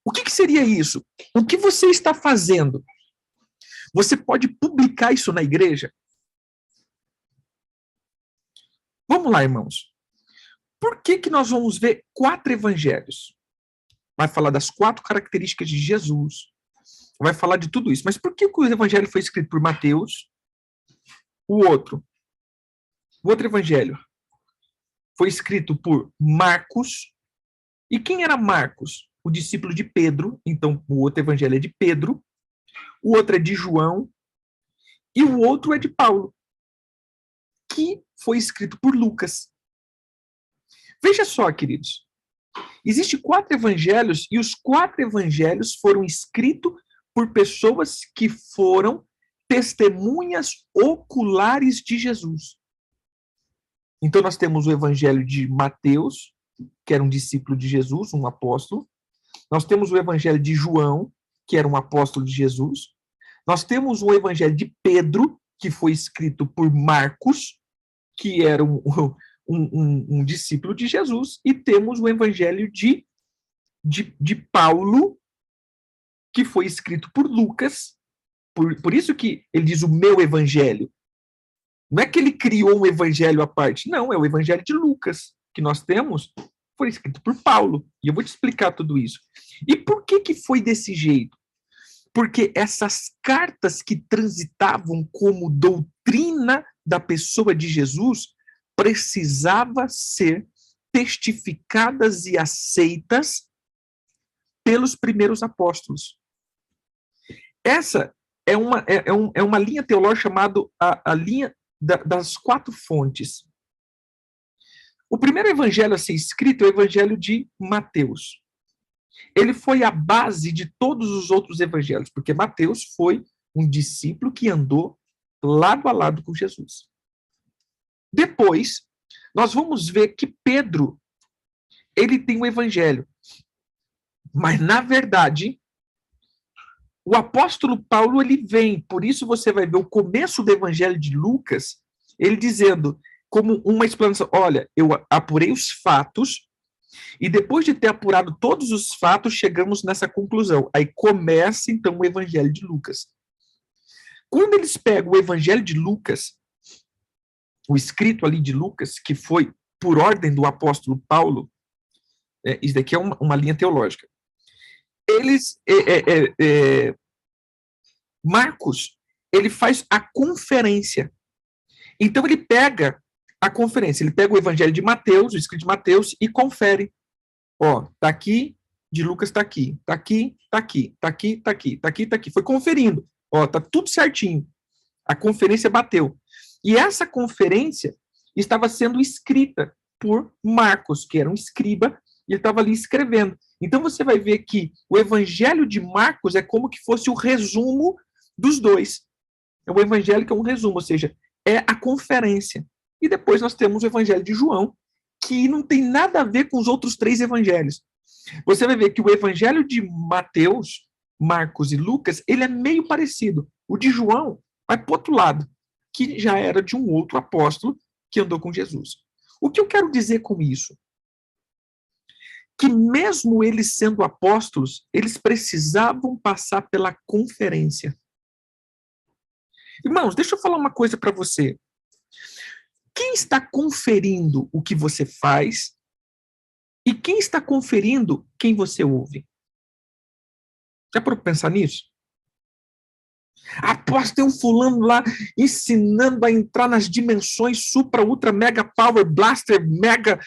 O que seria isso? O que você está fazendo? Você pode publicar isso na igreja? Vamos lá, irmãos. Por que nós vamos ver 4 evangelhos? Vai falar das 4 características de Jesus. Vai falar de tudo isso. Mas por que o evangelho foi escrito por Mateus? O outro evangelho foi escrito por Marcos. E quem era Marcos? O discípulo de Pedro. Então, o outro evangelho é de Pedro. O outro é de João. E o outro é de Paulo, que foi escrito por Lucas. Veja só, queridos. Existem 4 evangelhos e os 4 evangelhos foram escritos por pessoas que foram testemunhas oculares de Jesus. Então, nós temos o evangelho de Mateus, que era um discípulo de Jesus, um apóstolo. Nós temos o evangelho de João, que era um apóstolo de Jesus. Nós temos o evangelho de Pedro, que foi escrito por Marcos, que era um discípulo de Jesus. E temos o evangelho de Paulo, que foi escrito por Lucas. Por isso que ele diz o meu evangelho. Não é que ele criou um evangelho à parte. Não, é o evangelho de Lucas, que nós temos, foi escrito por Paulo. E eu vou te explicar tudo isso. E por que foi desse jeito? Porque essas cartas que transitavam como doutrina da pessoa de Jesus precisava ser testificadas e aceitas pelos primeiros apóstolos. Essa é uma linha teológica chamada a linha das 4 fontes. O primeiro evangelho a ser escrito é o evangelho de Mateus. Ele foi a base de todos os outros evangelhos, porque Mateus foi um discípulo que andou lado a lado com Jesus. Depois, nós vamos ver que Pedro, ele tem um evangelho. Mas, na verdade, o apóstolo Paulo, ele vem. Por isso você vai ver o começo do evangelho de Lucas, ele dizendo, como uma explanação, olha, eu apurei os fatos, e depois de ter apurado todos os fatos, chegamos nessa conclusão. Aí começa, então, o evangelho de Lucas. Quando eles pegam o evangelho de Lucas, o escrito ali de Lucas, que foi por ordem do apóstolo Paulo, isso daqui é uma linha teológica. eles, Marcos, ele faz a conferência. Então ele pega a conferência, ele pega o Evangelho de Mateus, o escrito de Mateus, e confere. Ó, tá aqui, de Lucas tá aqui, tá aqui, tá aqui, tá aqui, tá aqui, tá aqui, tá aqui. Foi conferindo. Ó, tá tudo certinho. A conferência bateu. E essa conferência estava sendo escrita por Marcos, que era um escriba, e ele estava ali escrevendo. Então você vai ver que o Evangelho de Marcos é como que fosse o resumo dos dois. O Evangelho que é um resumo, ou seja, é a conferência. E depois nós temos o Evangelho de João, que não tem nada a ver com os outros 3 evangelhos. Você vai ver que o Evangelho de Mateus, Marcos e Lucas, ele é meio parecido. O de João vai para o outro lado, que já era de um outro apóstolo que andou com Jesus. O que eu quero dizer com isso? Que mesmo eles sendo apóstolos, eles precisavam passar pela conferência. Irmãos, deixa eu falar uma coisa para você. Quem está conferindo o que você faz e quem está conferindo quem você ouve? Já parou para pensar nisso? Após ter um fulano lá ensinando a entrar nas dimensões supra, ultra, mega, power, blaster, mega,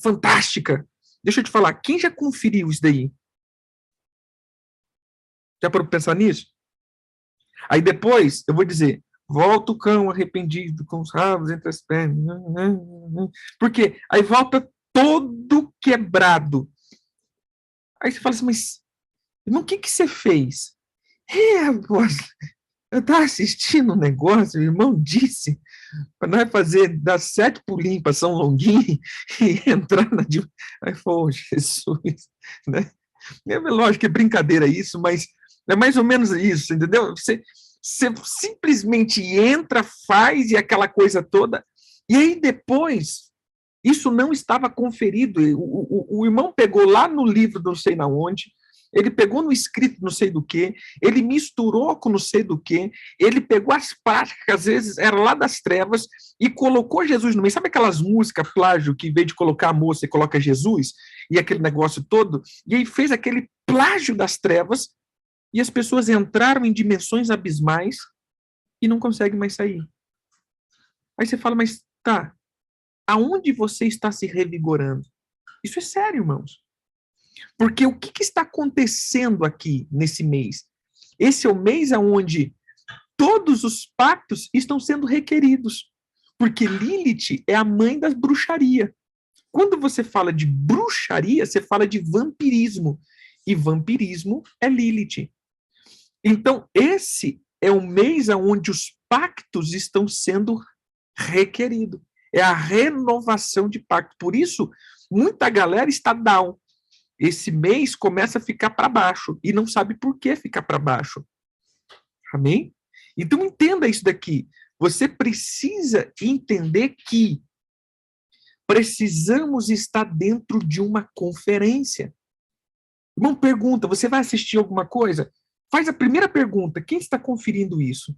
fantástica. Deixa eu te falar, quem já conferiu isso daí? Já parou para pensar nisso? Aí depois, eu vou dizer, volta o cão arrependido com os rabos entre as pernas. Por quê? Aí volta todo quebrado. Aí você fala assim, mas, irmão, o que você fez? Rapaz, eu estava assistindo um negócio, o irmão disse, para nós fazer, dar 7 pulinhos para São Longuinho e entrar na... Aí falou, Jesus, né? É lógico que é brincadeira isso, mas é mais ou menos isso, entendeu? Você simplesmente entra, faz e aquela coisa toda, e aí depois, isso não estava conferido. O irmão pegou lá no livro não sei na onde, ele pegou no escrito não sei do que, ele misturou com não sei do que, ele pegou as práticas, às vezes era lá das trevas, e colocou Jesus no meio. Sabe aquelas músicas plágio que em vez de colocar a moça, coloca Jesus, e aquele negócio todo? E aí fez aquele plágio das trevas, e as pessoas entraram em dimensões abismais e não conseguem mais sair. Aí você fala, mas tá, aonde você está se revigorando? Isso é sério, irmãos. Porque o que está acontecendo aqui nesse mês? Esse é o mês onde todos os pactos estão sendo requeridos. Porque Lilith é a mãe das bruxaria. Quando você fala de bruxaria, você fala de vampirismo. E vampirismo é Lilith. Então, esse é o mês onde os pactos estão sendo requeridos. É a renovação de pacto. Por isso, muita galera está down. Esse mês começa a ficar para baixo e não sabe por que ficar para baixo. Amém? Então, entenda isso daqui. Você precisa entender que precisamos estar dentro de uma conferência. Irmão, pergunta, você vai assistir alguma coisa? Faz a primeira pergunta, quem está conferindo isso?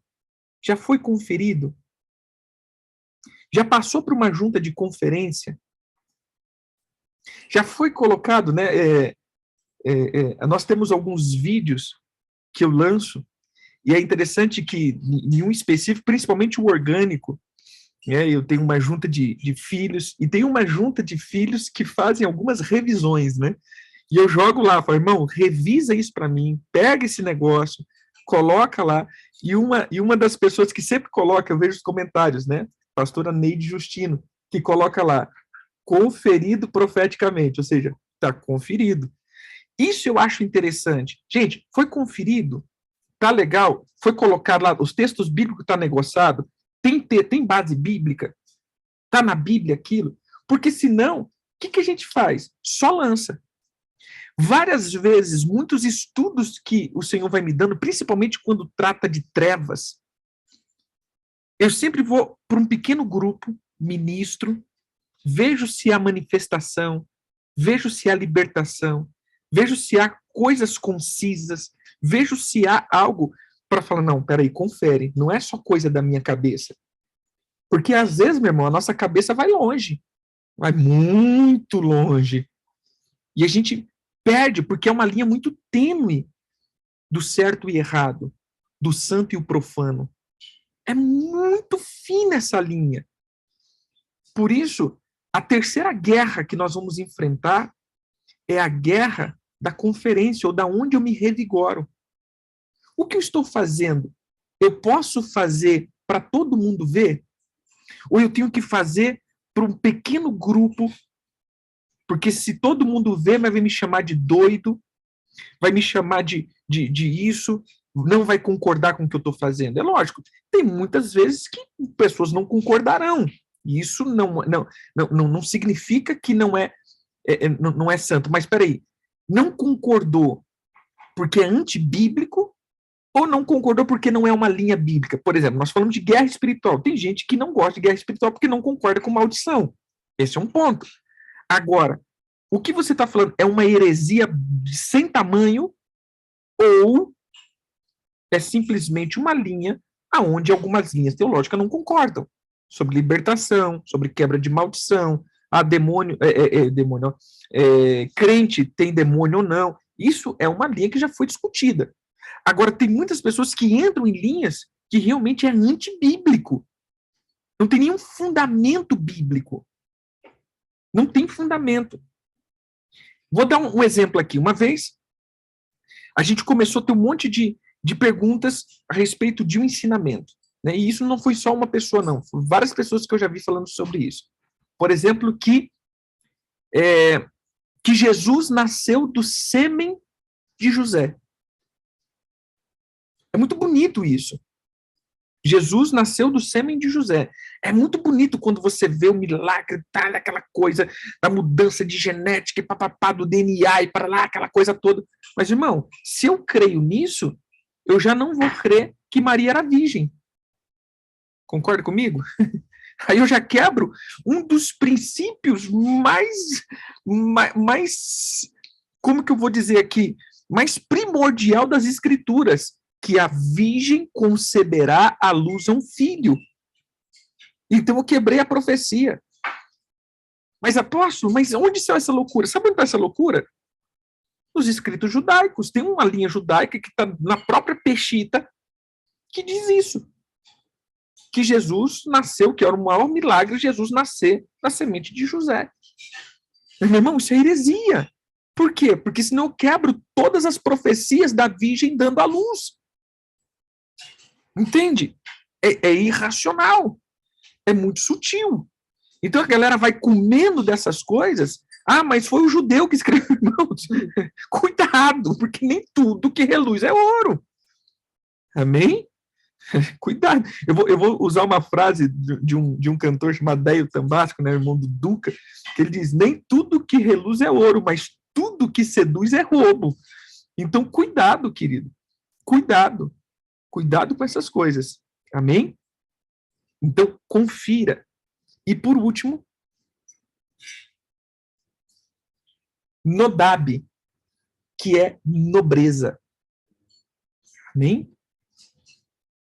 Já foi conferido? Já passou por uma junta de conferência? Já foi colocado, né? Nós temos alguns vídeos que eu lanço, e é interessante que, em um específico, principalmente o orgânico, né, eu tenho uma junta de filhos, e tem uma junta de filhos que fazem algumas revisões, né? E eu jogo lá, falo, irmão, revisa isso para mim, pega esse negócio, coloca lá, e uma das pessoas que sempre coloca, eu vejo os comentários, né? Pastora Neide Justino, que coloca lá, conferido profeticamente, ou seja, está conferido. Isso eu acho interessante. Gente, foi conferido, tá legal, foi colocado lá, os textos bíblicos tá negociado, tem base bíblica, tá na Bíblia aquilo, porque senão, o que a gente faz? Só lança. Várias vezes, muitos estudos que o Senhor vai me dando, principalmente quando trata de trevas, eu sempre vou para um pequeno grupo, ministro, vejo se há manifestação, vejo se há libertação, vejo se há coisas concisas, vejo se há algo para falar, não, peraí, confere, não é só coisa da minha cabeça. Porque às vezes, meu irmão, a nossa cabeça vai longe, vai muito longe. E a gente perde, porque é uma linha muito tênue do certo e errado, do santo e o profano. É muito fina essa linha. Por isso, a terceira guerra que nós vamos enfrentar é a guerra da conferência, ou da onde eu me revigoro. O que eu estou fazendo? Eu posso fazer para todo mundo ver? Ou eu tenho que fazer para um pequeno grupo? Porque se todo mundo ver, vai me chamar de doido, vai me chamar de isso, não vai concordar com o que eu estou fazendo. É lógico, tem muitas vezes que pessoas não concordarão. E isso não significa que não é santo. Mas espera aí, não concordou porque é antibíblico ou não concordou porque não é uma linha bíblica? Por exemplo, nós falamos de guerra espiritual. Tem gente que não gosta de guerra espiritual porque não concorda com maldição. Esse é um ponto. Agora, o que você está falando é uma heresia sem tamanho ou é simplesmente uma linha aonde algumas linhas teológicas não concordam? Sobre libertação, sobre quebra de maldição, demônio, crente tem demônio ou não. Isso é uma linha que já foi discutida. Agora, tem muitas pessoas que entram em linhas que realmente é antibíblico. Não tem nenhum fundamento bíblico. Não tem fundamento. Vou dar um exemplo aqui. Uma vez, a gente começou a ter um monte de perguntas a respeito de um ensinamento. Né? E isso não foi só uma pessoa, não. Foram várias pessoas que eu já vi falando sobre isso. Por exemplo, que Jesus nasceu do sêmen de José. É muito bonito isso. Jesus nasceu do sêmen de José. É muito bonito quando você vê o milagre, tá, aquela coisa da mudança de genética e papapá do DNA e para lá, aquela coisa toda. Mas, irmão, se eu creio nisso, eu já não vou crer que Maria era virgem. Concorda comigo? Aí eu já quebro um dos princípios mais, como que eu vou dizer aqui, mais primordial das Escrituras, que a virgem conceberá à luz a um filho. Então eu quebrei a profecia. Mas apóstolo, mas onde está essa loucura? Sabe onde está essa loucura? Nos escritos judaicos. Tem uma linha judaica que está na própria Peshita que diz isso. Que Jesus nasceu, que era o maior milagre, Jesus nascer na semente de José. Meu irmão, isso é heresia. Por quê? Porque senão eu quebro todas as profecias da virgem dando à luz. Entende? É irracional. É muito sutil. Então a galera vai comendo dessas coisas. Ah, mas foi o judeu que escreveu. Irmãos, cuidado, porque nem tudo que reluz é ouro. Amém? Cuidado. Eu vou usar uma frase de um cantor chamado Déio Tambasco, né, irmão do Duca, que ele diz: nem tudo que reluz é ouro, mas tudo que seduz é roubo. Então, cuidado, querido. Cuidado. Cuidado com essas coisas. Amém? Então, confira. E por último, Nodab, que é nobreza. Amém?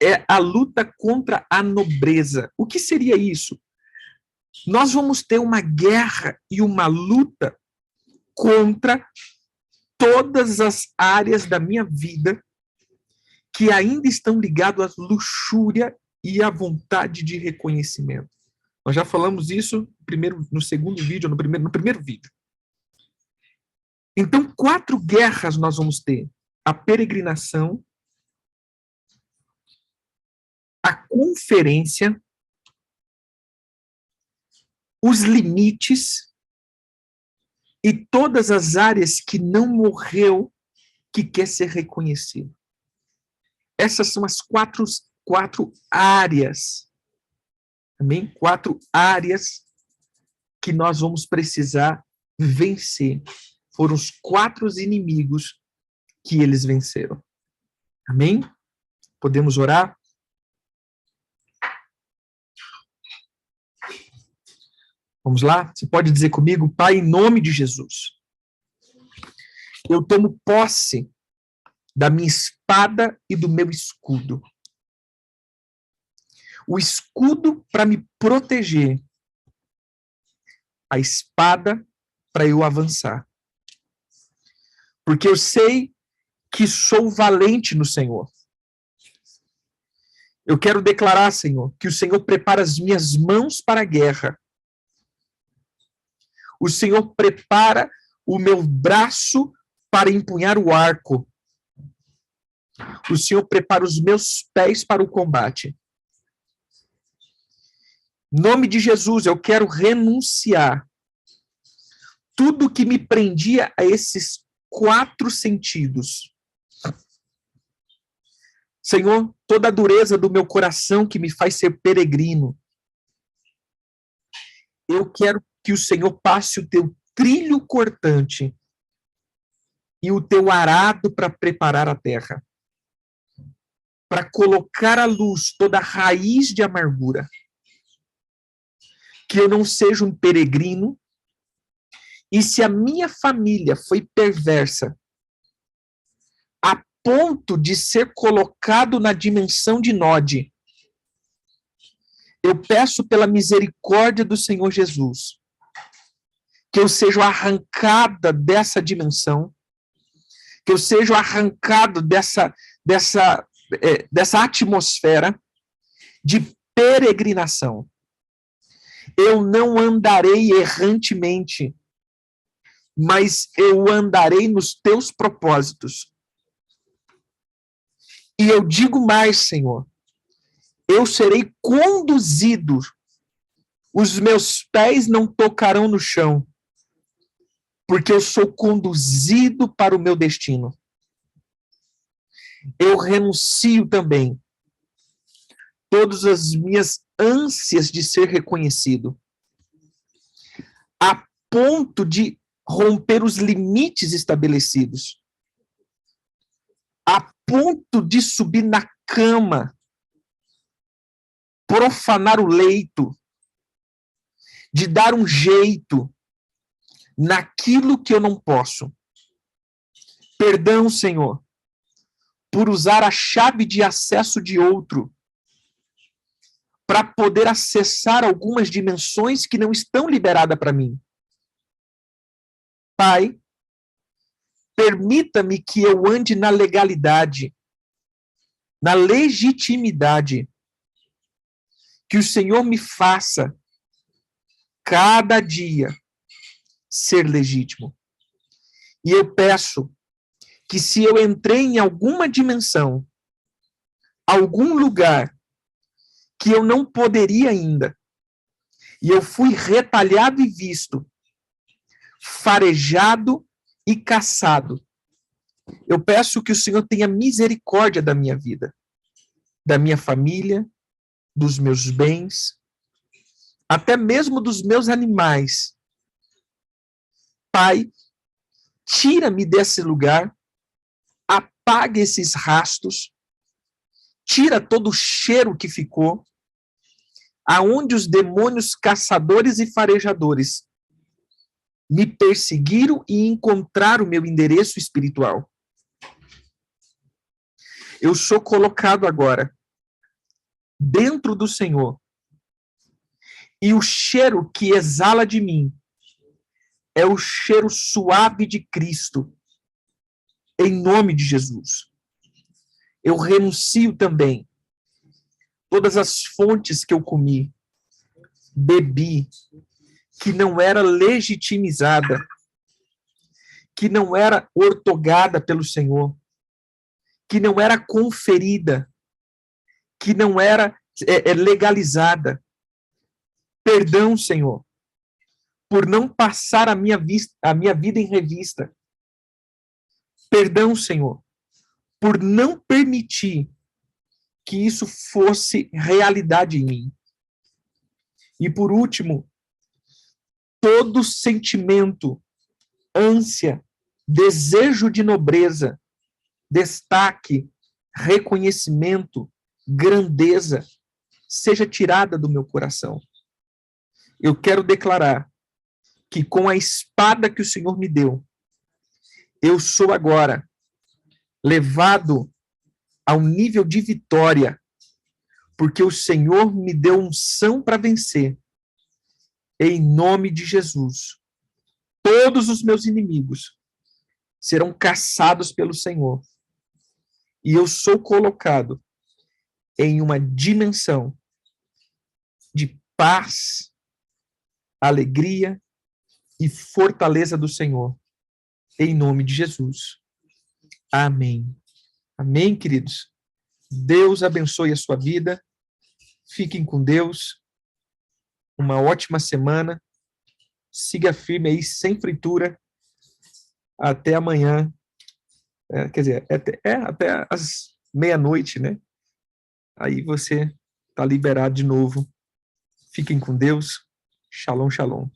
É a luta contra a nobreza. O que seria isso? Nós vamos ter uma guerra e uma luta contra todas as áreas da minha vida que ainda estão ligadas à luxúria e à vontade de reconhecimento. Nós já falamos isso no segundo vídeo, no primeiro vídeo. Então, 4 guerras nós vamos ter: a peregrinação, a conferência, os limites e todas as áreas que não morreu, que quer ser reconhecido. Essas são as quatro áreas. Também 4 áreas que nós vamos precisar vencer. Foram os 4 inimigos que eles venceram. Amém? Podemos orar? Vamos lá? Você pode dizer comigo: Pai, em nome de Jesus, eu tomo posse da minha espada e do meu escudo. O escudo para me proteger, a espada para eu avançar. porque eu sei que sou valente no Senhor. Eu quero declarar, Senhor, que o Senhor prepara as minhas mãos para a guerra. O Senhor prepara o meu braço para empunhar o arco. O Senhor prepara os meus pés para o combate. Em nome de Jesus, eu quero renunciar tudo que me prendia a esses 4 sentidos. Senhor, toda a dureza do meu coração que me faz ser peregrino, eu quero que o Senhor passe o teu trilho cortante e o teu arado para preparar a terra, para colocar à luz toda a raiz de amargura. Que eu não seja um peregrino, e se a minha família foi perversa a ponto de ser colocado na dimensão de Nod, eu peço pela misericórdia do Senhor Jesus que eu seja arrancada dessa dimensão, que eu seja arrancado dessa atmosfera de peregrinação. Eu não andarei errantemente, mas eu andarei nos teus propósitos. E eu digo mais, Senhor, eu serei conduzido, os meus pés não tocarão no chão, porque eu sou conduzido para o meu destino. Eu renuncio também todas as minhas ânsias de ser reconhecido, a ponto de romper os limites estabelecidos, a ponto de subir na cama, profanar o leito, de dar um jeito naquilo que eu não posso. Perdão, Senhor, por usar a chave de acesso de outro para poder acessar algumas dimensões que não estão liberadas para mim. Pai, permita-me que eu ande na legalidade, na legitimidade, que o Senhor me faça cada dia ser legítimo. E eu peço que se eu entrei em alguma dimensão, algum lugar que eu não poderia ainda, e eu fui retalhado e visto, farejado e caçado, eu peço que o Senhor tenha misericórdia da minha vida, da minha família, dos meus bens, até mesmo dos meus animais. Pai, tira-me desse lugar, apaga esses rastros, tira todo o cheiro que ficou, aonde os demônios caçadores e farejadores me perseguiram e encontraram o meu endereço espiritual. Eu sou colocado agora dentro do Senhor, e o cheiro que exala de mim é o cheiro suave de Cristo, em nome de Jesus. Eu renuncio também todas as fontes que eu comi, bebi, que não era legitimizada, que não era ortogada pelo Senhor, que não era conferida, que não era legalizada. Perdão, Senhor, por não passar a minha vida em revista. Perdão, Senhor, por não permitir que isso fosse realidade em mim. E por último, todo sentimento, ânsia, desejo de nobreza, destaque, reconhecimento, grandeza, seja tirada do meu coração. Eu quero declarar que com a espada que o Senhor me deu, eu sou agora levado ao nível de vitória, porque o Senhor me deu unção para vencer. Em nome de Jesus, todos os meus inimigos serão caçados pelo Senhor. E eu sou colocado em uma dimensão de paz, alegria e fortaleza do Senhor. Em nome de Jesus. Amém. Amém, queridos. Deus abençoe a sua vida. Fiquem com Deus. Uma ótima semana. Siga firme aí, sem fritura. Até amanhã. Quer dizer, até às meia-noite, né? Aí você está liberado de novo. Fiquem com Deus. Shalom, shalom.